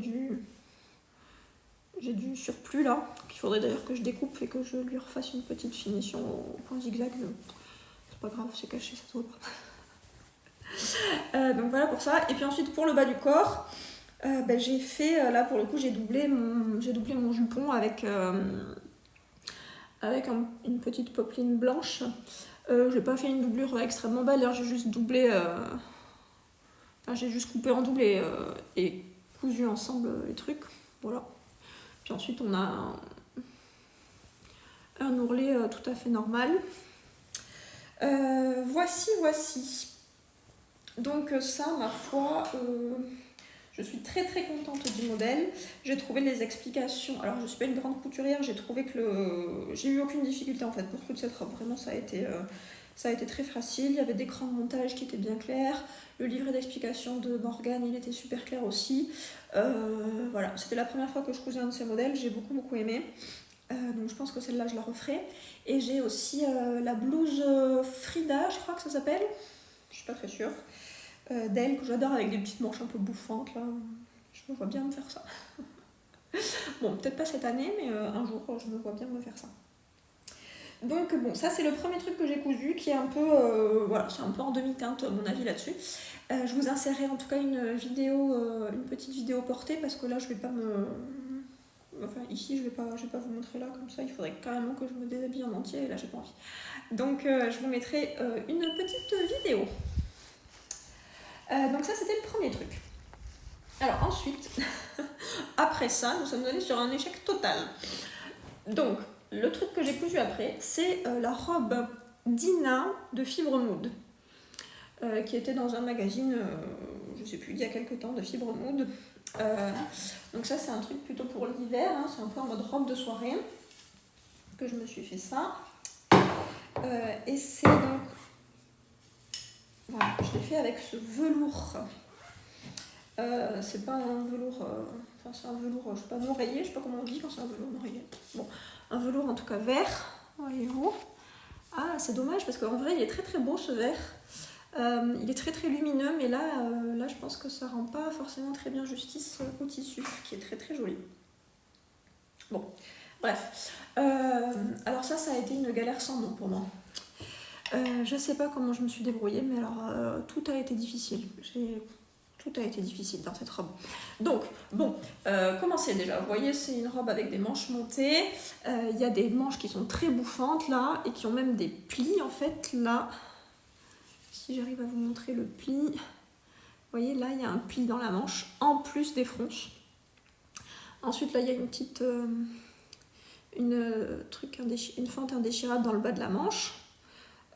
du surplus là, qu'il faudrait d'ailleurs que je découpe et que je lui refasse une petite finition au point zigzag, c'est pas grave, c'est caché, ça se voit pas. Donc voilà pour ça. Et puis ensuite pour le bas du corps, j'ai fait, là pour le coup j'ai doublé mon jupon avec une petite popeline blanche. J'ai pas fait une doublure extrêmement belle, j'ai juste doublé, j'ai juste coupé en double et cousu ensemble les trucs. Voilà. Puis ensuite on a un ourlet tout à fait normal. Voici. Donc ça, ma foi, je suis très très contente du modèle. J'ai trouvé les explications. Alors je suis pas une grande couturière, j'ai trouvé que j'ai eu aucune difficulté en fait pour toute cette robe. Vraiment ça a été très facile. Il y avait des crans de montage qui étaient bien clairs. Le livret d'explication de Morgane, il était super clair aussi. Voilà, c'était la première fois que je cousais un de ces modèles. J'ai beaucoup aimé. Donc je pense que celle-là je la referai. Et j'ai aussi la blouse Frida, je crois que ça s'appelle. Je suis pas très sûre. D'elle que j'adore avec des petites manches un peu bouffantes là. Je me vois bien me faire ça. Bon, peut-être pas cette année, mais un jour je me vois bien me faire ça. Donc bon, ça c'est le premier truc que j'ai cousu qui est un peu, voilà, c'est un peu en demi-teinte mon avis là-dessus. Je vous insérerai en tout cas une petite vidéo portée parce que là je vais pas enfin ici je vais pas vous montrer là comme ça, il faudrait carrément que je me déshabille en entier et là j'ai pas envie. Donc je vous mettrai une petite vidéo. Donc ça c'était le premier truc. Alors ensuite, après ça, nous sommes allés sur un échec total. Donc, le truc que j'ai cousu après, c'est la robe d'Ina de Fibre Mood, qui était dans un magazine, je sais plus, il y a quelques temps, de Fibre Mood. Donc ça, c'est un truc plutôt pour l'hiver, hein, c'est un peu en mode robe de soirée que je me suis fait ça. Et c'est donc... Voilà, je l'ai fait avec ce velours. C'est pas un velours... Enfin, c'est un velours, je sais pas, oreiller, je sais pas comment on dit quand c'est un velours oreiller. Bon, un velours en tout cas vert, voyez-vous. Ah, c'est dommage parce qu'en vrai, il est très très beau ce vert. Il est très très lumineux, mais là, je pense que ça rend pas forcément très bien justice au tissu, qui est très très joli. Bon, bref. Alors ça a été une galère sans nom pour moi. Je sais pas comment je me suis débrouillée, mais alors tout a été difficile. Tout a été difficile dans cette robe. Donc, bon, comment c'est déjà? Vous voyez, c'est une robe avec des manches montées. Il y a des manches qui sont très bouffantes là, et qui ont même des plis en fait là. Si j'arrive à vous montrer le pli, vous voyez là, il y a un pli dans la manche, en plus des fronces. Ensuite, là, il y a une petite... une fente indéchirable dans le bas de la manche.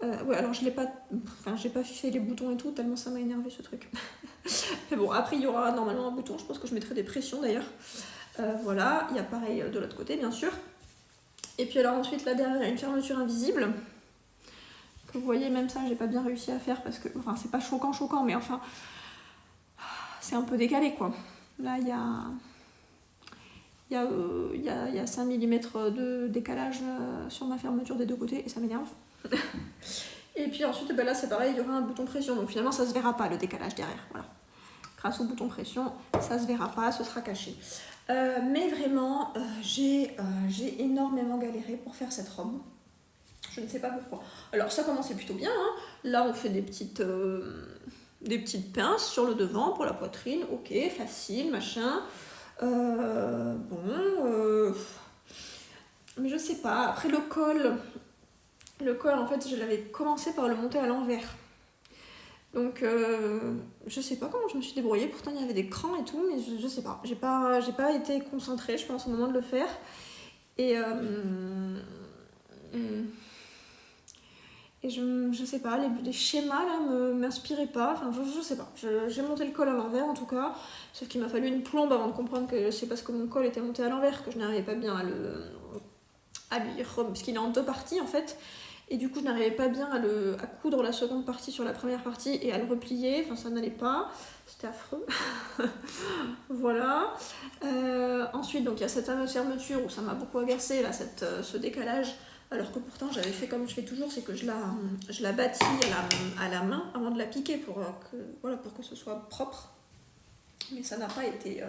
Ouais, alors j'ai pas fait les boutons et tout, tellement ça m'a énervé ce truc. Mais bon, après il y aura normalement un bouton, je pense que je mettrai des pressions d'ailleurs. Voilà, il y a pareil de l'autre côté bien sûr. Et puis alors ensuite là derrière il y a une fermeture invisible. Que vous voyez, même ça j'ai pas bien réussi à faire parce que, enfin c'est pas choquant, mais enfin c'est un peu décalé quoi. Là il y a 5 mm de décalage sur ma fermeture des deux côtés et ça m'énerve. Et puis ensuite ben là c'est pareil, il y aura un bouton pression, donc finalement ça se verra pas le décalage derrière, voilà. Grâce au bouton pression, ça se verra pas, ce sera caché. Mais vraiment, j'ai énormément galéré pour faire cette robe. Je ne sais pas pourquoi. Alors ça commençait plutôt bien, hein. Là on fait des petites pinces sur le devant pour la poitrine, ok, facile, machin. Mais je sais pas, après le col en fait je l'avais commencé par le monter à l'envers. Donc je sais pas comment je me suis débrouillée, pourtant il y avait des crans et tout, mais je sais pas. J'ai pas été concentrée, je pense, au moment de le faire. Et je sais pas, les schémas là m'inspiraient pas, enfin je sais pas. J'ai monté le col à l'envers en tout cas, sauf qu'il m'a fallu une plombe avant de comprendre que c'est parce que mon col était monté à l'envers que je n'arrivais pas bien à lui parce qu'il est en deux parties en fait. Et du coup, je n'arrivais pas bien à coudre la seconde partie sur la première partie et à le replier. Enfin, ça n'allait pas. C'était affreux. Voilà. Ensuite, donc il y a cette fameuse fermeture où ça m'a beaucoup agacée, là, ce décalage. Alors que pourtant, j'avais fait comme je fais toujours, c'est que je la bâtis à la main avant de la piquer pour que ce soit propre. Mais ça n'a pas été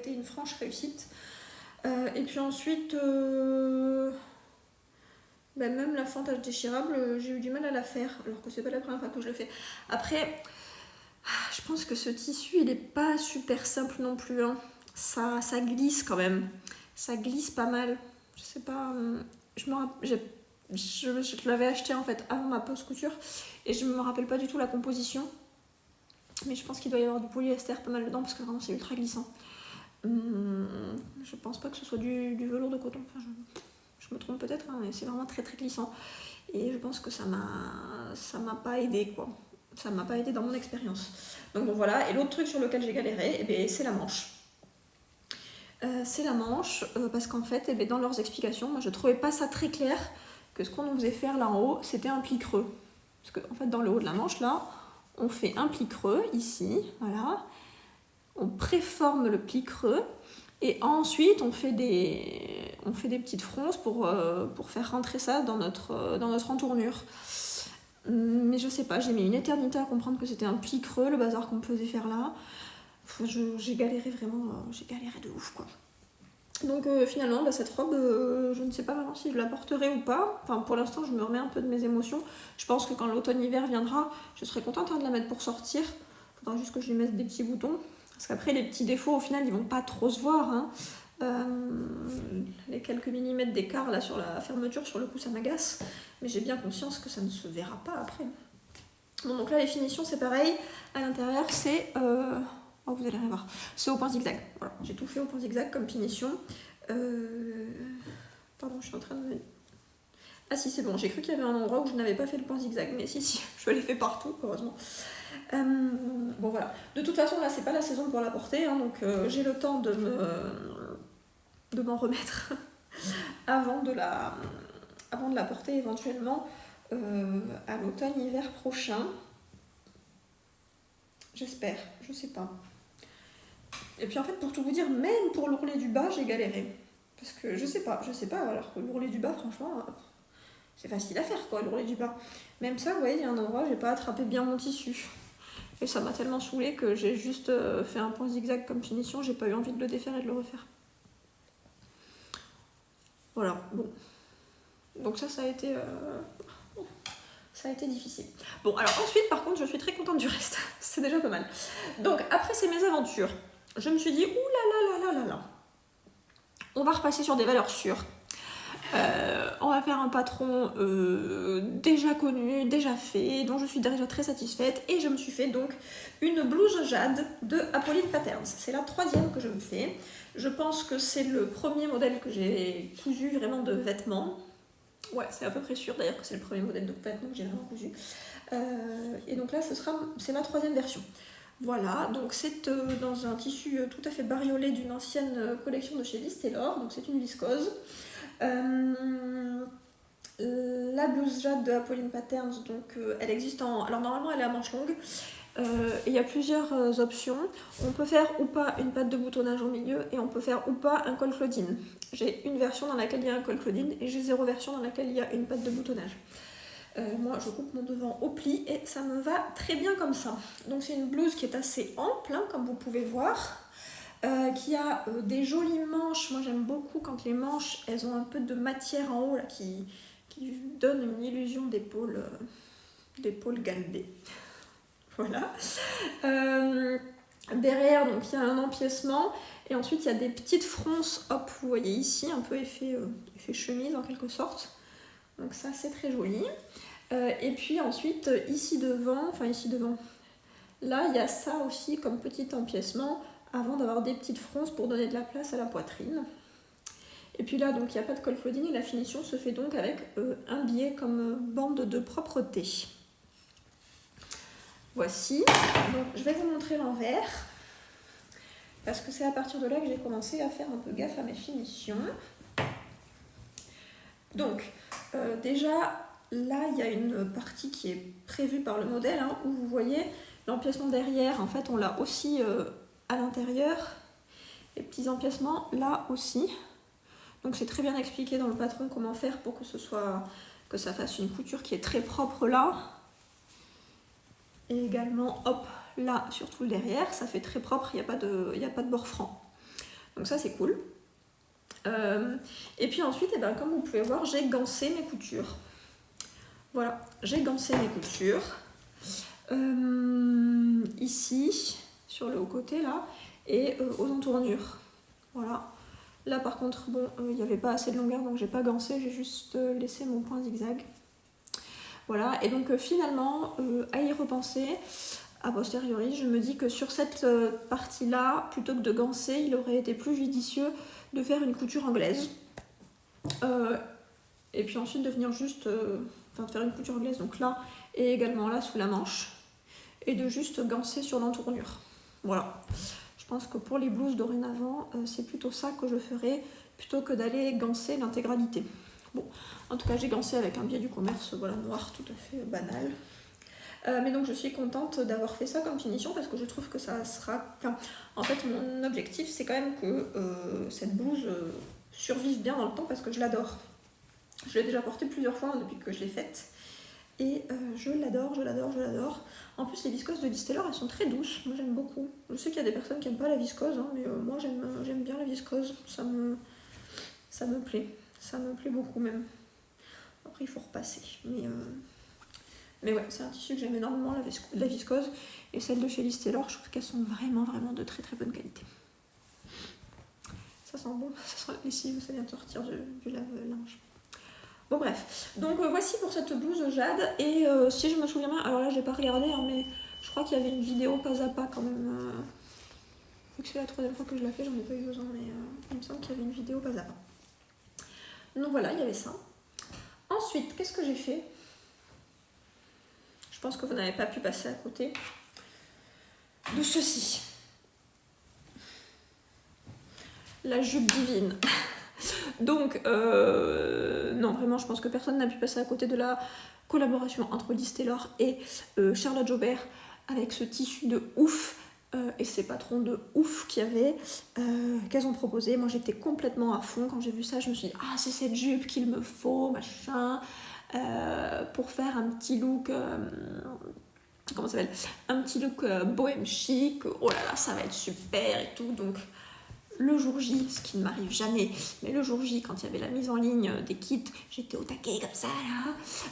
une franche réussite. Et puis ensuite... même la fente déchirable, j'ai eu du mal à la faire, alors que c'est pas la première fois que je le fais. Après, je pense que ce tissu, il est pas super simple non plus, hein. Ça glisse quand même. Ça glisse pas mal. Je sais pas, je l'avais acheté en fait avant ma pause couture et je me rappelle pas du tout la composition. Mais je pense qu'il doit y avoir du polyester pas mal dedans parce que vraiment c'est ultra glissant. Je pense pas que ce soit du velours de coton. Enfin, je me trompe peut-être, hein, mais c'est vraiment très très glissant. Et je pense que ça m'a pas aidé quoi. Ça m'a pas aidé dans mon expérience. Donc bon voilà, et l'autre truc sur lequel j'ai galéré, c'est la manche. Parce qu'en fait, dans leurs explications, moi je trouvais pas ça très clair que ce qu'on nous faisait faire là en haut, c'était un pli creux. Parce que en fait, dans le haut de la manche là, on fait un pli creux ici, voilà. On préforme le pli creux. Et ensuite, on fait des petites fronces pour faire rentrer ça dans notre entournure. Mais je sais pas, j'ai mis une éternité à comprendre que c'était un pli creux, le bazar qu'on me faisait faire là. J'ai galéré vraiment, j'ai galéré de ouf quoi. Donc finalement, cette robe, je ne sais pas vraiment si je la porterai ou pas. Enfin, pour l'instant, je me remets un peu de mes émotions. Je pense que quand l'automne-hiver viendra, je serai contente de la mettre pour sortir. Faudra juste que je lui mette des petits boutons. Parce qu'après, les petits défauts, au final, ils vont pas trop se voir, hein. Les quelques millimètres d'écart là sur la fermeture, sur le coup, ça m'agace. Mais j'ai bien conscience que ça ne se verra pas après. Bon, donc là, les finitions, c'est pareil. À l'intérieur, c'est... vous allez rien voir. C'est au point zigzag. Voilà, j'ai tout fait au point zigzag comme finition. Pardon, je suis en train de... Ah si, c'est bon, j'ai cru qu'il y avait un endroit où je n'avais pas fait le point zigzag, mais si, je l'ai fait partout, heureusement. Bon voilà, de toute façon là c'est pas la saison pour la porter, hein, donc j'ai le temps de m'en remettre avant de la porter éventuellement à l'automne-hiver prochain. J'espère, je sais pas. Et puis en fait, pour tout vous dire, même pour l'ourlet du bas, j'ai galéré. Parce que je sais pas, alors que l'ourlet du bas, franchement, c'est facile à faire quoi, l'ourlet du bas. Même ça, vous voyez, il y a un endroit où j'ai pas attrapé bien mon tissu. Et ça m'a tellement saoulée que j'ai juste fait un point zigzag comme finition, j'ai pas eu envie de le défaire et de le refaire. Voilà, bon. Donc ça a été difficile. Bon, alors ensuite, par contre, je suis très contente du reste. C'est déjà pas mal. Donc, après ces mésaventures, je me suis dit, ouh là là là là là là. On va repasser sur des valeurs sûres. On va faire un patron déjà connu, déjà fait, dont je suis déjà très satisfaite. Et je me suis fait donc une blouse jade de Apolline Patterns. C'est la 3e que je me fais. Je pense que c'est le premier modèle que j'ai cousu vraiment de vêtements. Ouais, c'est à peu près sûr d'ailleurs que c'est le premier modèle de vêtements que j'ai vraiment cousu. Et donc là, c'est ma 3e version. Voilà, donc c'est dans un tissu tout à fait bariolé d'une ancienne collection de chez Liz Taylor, donc c'est une viscose. La blouse jade de Apolline Patterns, donc elle existe alors normalement elle est à manches longues, et il y a plusieurs options. On peut faire ou pas une patte de boutonnage au milieu, et on peut faire ou pas un col Claudine. J'ai une version dans laquelle il y a un col Claudine, et j'ai 0 version dans laquelle il y a une patte de boutonnage. Moi je coupe mon devant au pli et ça me va très bien comme ça. Donc c'est une blouse qui est assez ample, hein, comme vous pouvez voir, qui a des jolies manches. Moi j'aime beaucoup quand les manches elles ont un peu de matière en haut là, qui donne une illusion d'épaule galbée. Voilà. Derrière donc il y a un empiècement et ensuite il y a des petites fronces, hop, vous voyez ici, un peu effet chemise en quelque sorte. Donc ça c'est très joli. Et puis ensuite ici devant, là il y a ça aussi comme petit empiècement avant d'avoir des petites fronces pour donner de la place à la poitrine. Et puis là donc il n'y a pas de col Claudine et la finition se fait donc avec un biais comme bande de propreté. Voici, donc je vais vous montrer l'envers parce que c'est à partir de là que j'ai commencé à faire un peu gaffe à mes finitions. Donc déjà là il y a une partie qui est prévue par le modèle, hein, où vous voyez l'empiècement derrière, en fait on l'a aussi à l'intérieur, les petits empiècements là aussi. Donc c'est très bien expliqué dans le patron comment faire pour que ça fasse une couture qui est très propre là. Et également hop là sur tout le derrière, ça fait très propre, il n'y a pas de bord franc. Donc ça c'est cool. Et puis ensuite, comme vous pouvez voir, j'ai gancé mes coutures. Voilà, j'ai gancé mes coutures. Ici, sur le haut côté là, et aux entournures. Voilà. Là par contre, bon, il n'y avait pas assez de longueur, donc j'ai pas gancé, j'ai juste laissé mon point zigzag. Voilà, et donc finalement, à y repenser, a posteriori, je me dis que sur cette partie-là, plutôt que de gancer, il aurait été plus judicieux de faire une couture anglaise. Et puis ensuite de venir juste, de faire une couture anglaise, donc là, et également là, sous la manche, et de juste gancer sur l'entournure. Voilà. Je pense que pour les blouses dorénavant, c'est plutôt ça que je ferai, plutôt que d'aller gancer l'intégralité. Bon, en tout cas, j'ai gancé avec un biais du commerce, voilà, noir, tout à fait banal. Mais donc, je suis contente d'avoir fait ça comme finition, parce que je trouve que ça sera... Enfin, en fait, mon objectif, c'est quand même que cette blouse survive bien dans le temps, parce que je l'adore. Je l'ai déjà portée plusieurs fois depuis que je l'ai faite. Et je l'adore, je l'adore, je l'adore. En plus, les viscoses de Liz Taylor, elles sont très douces. Moi, j'aime beaucoup. Je sais qu'il y a des personnes qui n'aiment pas la viscose, hein, mais moi, j'aime bien la viscose. Ça me plaît. Ça me plaît beaucoup, même. Après, il faut repasser. Mais ouais, c'est un tissu que j'aime énormément, la viscose. Et celles de chez Liz Taylor, je trouve qu'elles sont vraiment, vraiment de très, très bonne qualité. Ça sent bon. Ça sent la lessive, ça vient de sortir du lave-linge. Bon bref, donc voici pour cette blouse jade, et si je me souviens bien, alors là j'ai pas regardé, hein, mais je crois qu'il y avait une vidéo pas à pas quand même, vu que c'est la 3e fois que je la fais, j'en ai pas eu besoin, mais il me semble qu'il y avait une vidéo pas à pas. Donc voilà, il y avait ça. Ensuite, qu'est-ce que j'ai fait? Je pense que vous n'avez pas pu passer à côté de ceci. La jupe divine. Donc, non, vraiment, je pense que personne n'a pu passer à côté de la collaboration entre Liz Taylor et Charlotte Jobert avec ce tissu de ouf et ces patrons de ouf qu'elles ont proposé. Moi, j'étais complètement à fond quand j'ai vu ça. Je me suis dit, ah, c'est cette jupe qu'il me faut, machin, pour faire un petit look... comment ça s'appelle? Un petit look bohème chic. Oh là là, ça va être super et tout. Donc... Le jour J, ce qui ne m'arrive jamais, mais le jour J, quand il y avait la mise en ligne des kits, j'étais au taquet comme ça,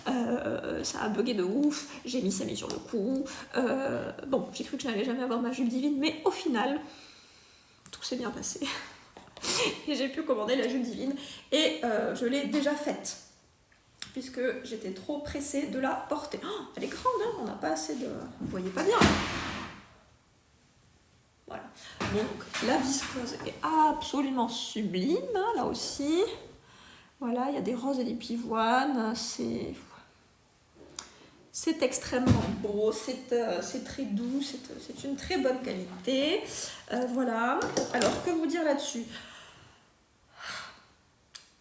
là. Ça a bugué de ouf, j'ai mis ça sur le cou. Bon, j'ai cru que je n'allais jamais avoir ma jupe divine, mais au final, tout s'est bien passé. Et j'ai pu commander la jupe divine, et je l'ai déjà faite, puisque j'étais trop pressée de la porter. Oh, elle est grande, hein, on n'a pas assez de... Vous voyez pas bien. Voilà. Bon, donc la viscose est absolument sublime, hein, là aussi. Voilà, il y a des roses et des pivoines. C'est extrêmement beau, c'est très doux, c'est une très bonne qualité. Voilà. Alors, que vous dire là-dessus?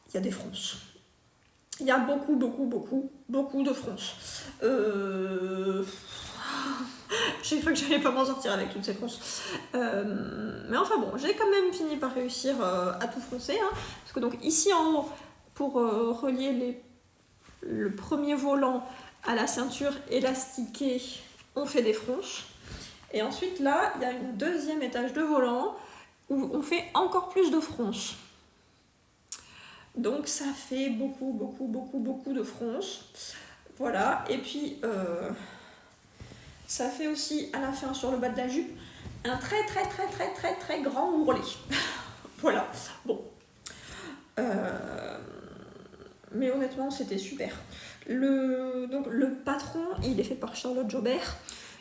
Il y a des fronces. Il y a beaucoup de fronces. J'ai cru que j'allais pas m'en sortir avec toutes ces fronces. Mais enfin bon, j'ai quand même fini par réussir à tout froncer. Hein, parce que donc ici en haut, pour relier le premier volant à la ceinture élastiquée, on fait des fronces. Et ensuite là, il y a une deuxième étage de volant où on fait encore plus de fronces. Donc ça fait beaucoup de fronces. Voilà, et puis... ça fait aussi à la fin sur le bas de la jupe un très grand ourlet. Voilà, bon. Mais honnêtement, c'était super. Donc, le patron, il est fait par Charlotte Jobert.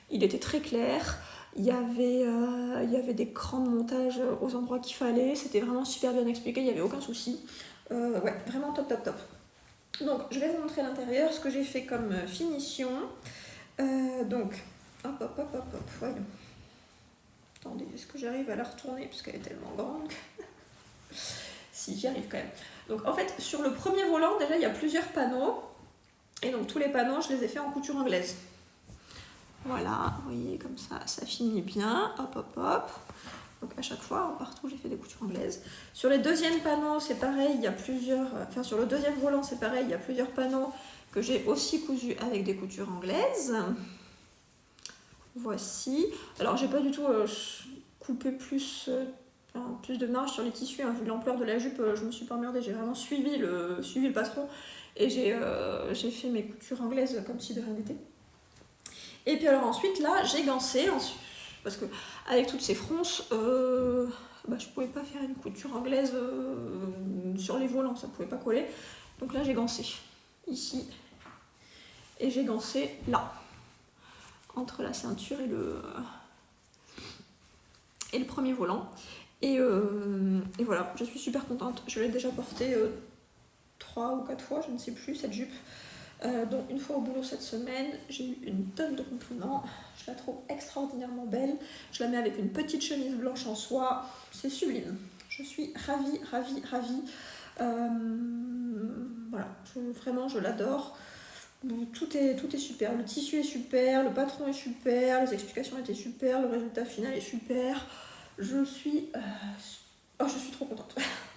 Il était très clair. Il y avait des crans de montage aux endroits qu'il fallait. C'était vraiment super bien expliqué, il n'y avait aucun souci. Ouais, vraiment top. Donc, je vais vous montrer l'intérieur, ce que j'ai fait comme finition. Donc... Hop, voyons. Attendez, est-ce que j'arrive à la retourner parce qu'elle est tellement grande? Si, j'y arrive quand même. Donc en fait, sur le premier volant, déjà, il y a plusieurs panneaux. Et donc tous les panneaux, je les ai faits en couture anglaise. Voilà, vous voyez, comme ça finit bien. Hop. Donc à chaque fois, partout, j'ai fait des coutures anglaises. Sur les deuxièmes panneaux, c'est pareil, il y a plusieurs... Enfin, sur le deuxième volant, c'est pareil, il y a plusieurs panneaux que j'ai aussi cousus avec des coutures anglaises. Voici. Alors, j'ai pas du tout coupé plus de marge sur les tissus. Hein. Vu l'ampleur de la jupe, je me suis pas emmerdée. J'ai vraiment suivi le patron et j'ai fait mes coutures anglaises comme si de rien n'était. Et puis alors ensuite, là, j'ai gancé. Parce que avec toutes ces fronces, je pouvais pas faire une couture anglaise sur les volants. Ça pouvait pas coller. Donc là, j'ai gancé ici. Et j'ai gancé là. Entre la ceinture et le premier volant. Et voilà, je suis super contente. Je l'ai déjà portée 3 ou 4 fois, je ne sais plus, cette jupe. Donc une fois au boulot cette semaine, j'ai eu une tonne de compliments. Je la trouve extraordinairement belle. Je la mets avec une petite chemise blanche en soie. C'est sublime. Je suis ravie. Voilà, vraiment, je l'adore. Tout est super, le tissu est super, le patron est super, les explications étaient super, le résultat final est super. Je suis trop contente.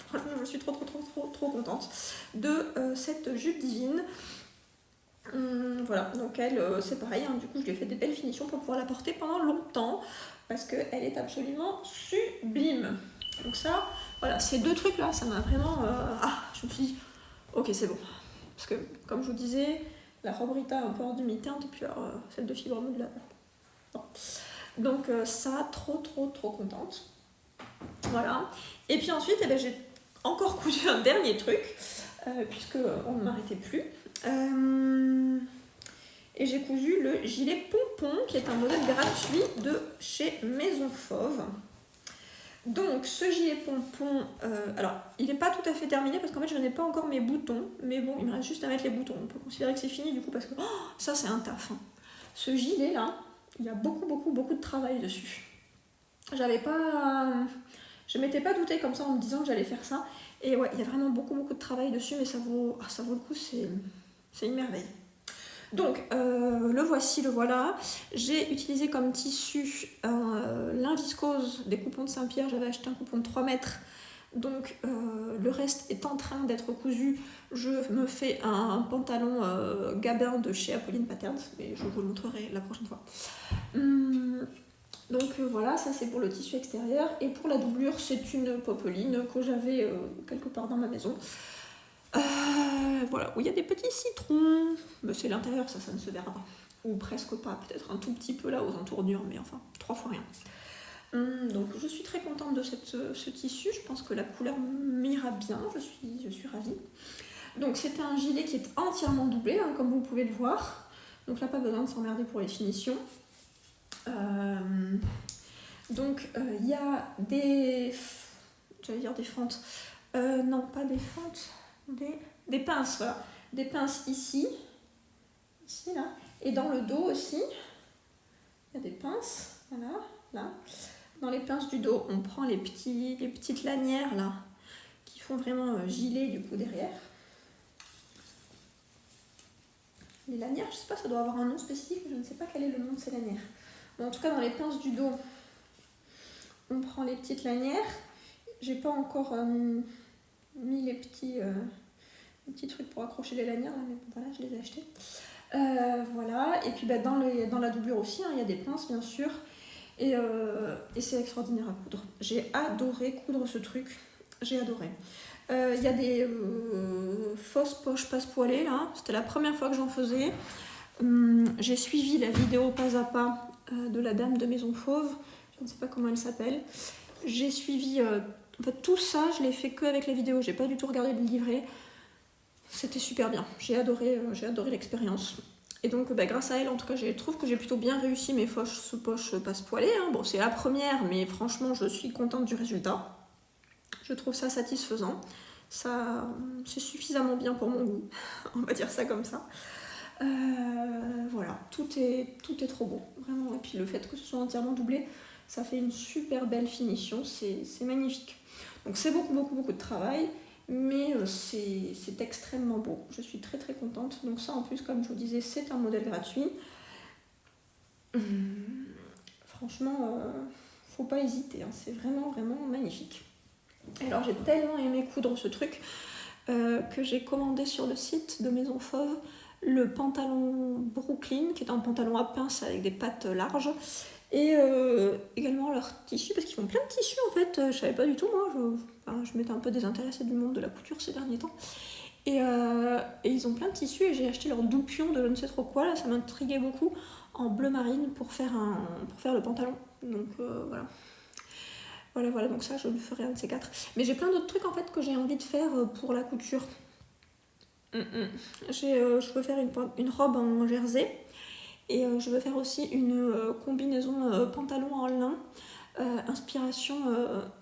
Franchement, je suis trop contente de cette jupe divine. Voilà, donc elle, c'est pareil, hein, du coup je lui ai fait des belles finitions pour pouvoir la porter pendant longtemps parce qu'elle est absolument sublime. Donc ça, voilà, ces deux trucs là, ça m'a vraiment... je me suis dit, ok, c'est bon. Parce que, comme je vous disais, la robe Rita un peu en demi-teinte et puis alors, celle de fibre moude là. Non. Donc ça, trop contente. Voilà. Et puis ensuite, j'ai encore cousu un dernier truc, puisque on ne m'arrêtait plus. Et j'ai cousu le gilet pompon, qui est un modèle gratuit de chez Maison Fauve. Donc ce gilet pompon, alors il n'est pas tout à fait terminé parce qu'en fait je n'ai pas encore mes boutons, mais bon il me reste juste à mettre les boutons, on peut considérer que c'est fini du coup parce que ça c'est un taf. Hein. Ce gilet là, il y a beaucoup de travail dessus. Je m'étais pas douté comme ça en me disant que j'allais faire ça, et ouais il y a vraiment beaucoup de travail dessus, mais ça vaut le coup, c'est une merveille. Donc, le voilà. J'ai utilisé comme tissu lin viscose des coupons de Saint-Pierre. J'avais acheté un coupon de 3 mètres. Donc, le reste est en train d'être cousu. Je me fais un pantalon gabin de chez Apolline Patterns, mais je vous le montrerai la prochaine fois. Donc voilà, ça c'est pour le tissu extérieur. Et pour la doublure, c'est une popeline que j'avais quelque part dans ma maison. Voilà, où il y a des petits citrons. Mais c'est l'intérieur, ça ne se verra pas. Ou presque pas, peut-être un tout petit peu là aux entournures, mais enfin, 3 fois rien. Donc je suis très contente de ce tissu, je pense que la couleur m'ira bien, je suis ravie. Donc c'est un gilet qui est entièrement doublé, hein, comme vous pouvez le voir. Donc là, pas besoin de s'emmerder pour les finitions. Donc il y a des... J'allais dire des fentes. Non, pas des fentes. Des pinces, voilà. Des pinces ici, là, et dans le dos aussi, il y a des pinces, voilà, là. Dans les pinces du dos, on prend les petites lanières, là, qui font vraiment gilet, du coup, derrière. Les lanières, je sais pas, ça doit avoir un nom spécifique, mais je ne sais pas quel est le nom de ces lanières. Bon, en tout cas, dans les pinces du dos, on prend les petites lanières. J'ai pas encore mis les petits trucs pour accrocher les lanières, mais bon, voilà, je les ai achetés. Voilà, et puis dans la doublure aussi, il y a des pinces bien sûr, et c'est extraordinaire à coudre. J'ai adoré coudre ce truc, j'ai adoré. Il y a des fausses poches passepoilées là, c'était la première fois que j'en faisais. J'ai suivi la vidéo pas à pas de la dame de Maison Fauve, je ne sais pas comment elle s'appelle. J'ai suivi, en fait tout ça, je l'ai fait que avec la vidéo, j'ai pas du tout regardé le livret. C'était super bien, j'ai adoré l'expérience. Et donc grâce à elle, en tout cas, je trouve que j'ai plutôt bien réussi mes poches passepoilées. Hein. Bon, c'est la première, mais franchement, je suis contente du résultat. Je trouve ça satisfaisant. Ça, c'est suffisamment bien pour mon goût, on va dire ça comme ça. Voilà, tout est trop beau, vraiment. Et puis le fait que ce soit entièrement doublé, ça fait une super belle finition, c'est magnifique. Donc c'est beaucoup de travail, mais c'est extrêmement beau. Je suis très contente. Donc ça, en plus, comme je vous disais, c'est un modèle gratuit. Franchement, faut pas hésiter, hein. C'est vraiment magnifique. Alors j'ai tellement aimé coudre ce truc que j'ai commandé sur le site de Maison Fauve le pantalon Brooklyn, qui est un pantalon à pince avec des pattes larges, et également leur tissu, parce qu'ils font plein de tissus en fait. Je savais pas du tout, moi, je m'étais un peu désintéressée du monde de la couture ces derniers temps, et ils ont plein de tissus, et j'ai acheté leur doupion de je ne sais trop quoi, là, ça m'intriguait beaucoup, en bleu marine pour faire le pantalon. Donc voilà, donc ça je le ferai un de ces 4. Mais j'ai plein d'autres trucs en fait que j'ai envie de faire pour la couture. Je veux faire une robe en jersey, et je veux faire aussi une combinaison pantalon en lin, inspiration,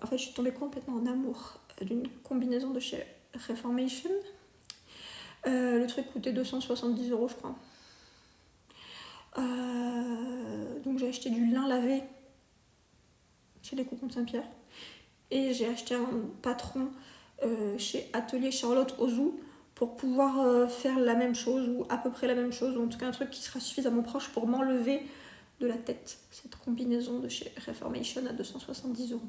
en fait je suis tombée complètement en amour d'une combinaison de chez Reformation. Le truc coûtait 270 € je crois. Donc j'ai acheté du lin lavé chez les Coupons de Saint-Pierre, et j'ai acheté un patron chez Atelier Charlotte Ozou pour pouvoir faire la même chose, ou à peu près la même chose, ou en tout cas un truc qui sera suffisamment proche pour m'enlever de la tête cette combinaison de chez Reformation à 270 €.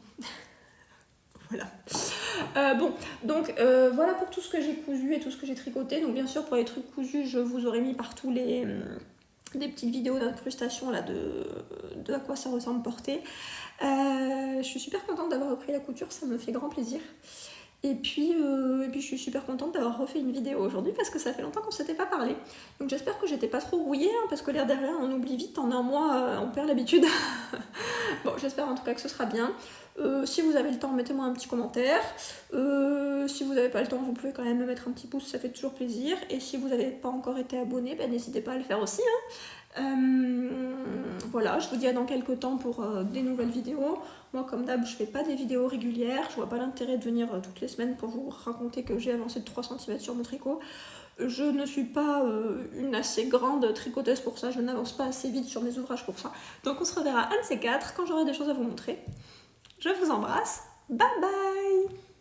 Voilà. Bon, donc voilà pour tout ce que j'ai cousu et tout ce que j'ai tricoté. Donc bien sûr, pour les trucs cousus, je vous aurais mis partout des petites vidéos d'incrustation là de à quoi ça ressemble porté. Je suis super contente d'avoir repris la couture, ça me fait grand plaisir. Et puis je suis super contente d'avoir refait une vidéo aujourd'hui, parce que ça fait longtemps qu'on ne s'était pas parlé. Donc j'espère que j'étais pas trop rouillée, hein, parce que l'air derrière on oublie vite, en un mois on perd l'habitude. Bon, j'espère en tout cas que ce sera bien. Si vous avez le temps, mettez-moi un petit commentaire. Si vous n'avez pas le temps, vous pouvez quand même me mettre un petit pouce, ça fait toujours plaisir. Et si vous n'avez pas encore été abonné, n'hésitez pas à le faire aussi. Hein. voilà, je vous dis à dans quelques temps pour des nouvelles vidéos. Moi, comme d'hab, je fais pas des vidéos régulières. Je vois pas l'intérêt de venir toutes les semaines pour vous raconter que j'ai avancé de 3 cm sur mon tricot. Je ne suis pas une assez grande tricoteuse pour ça, je n'avance pas assez vite sur mes ouvrages pour ça. Donc on se reverra un de ces quatre quand j'aurai des choses à vous montrer. Je vous embrasse, bye bye!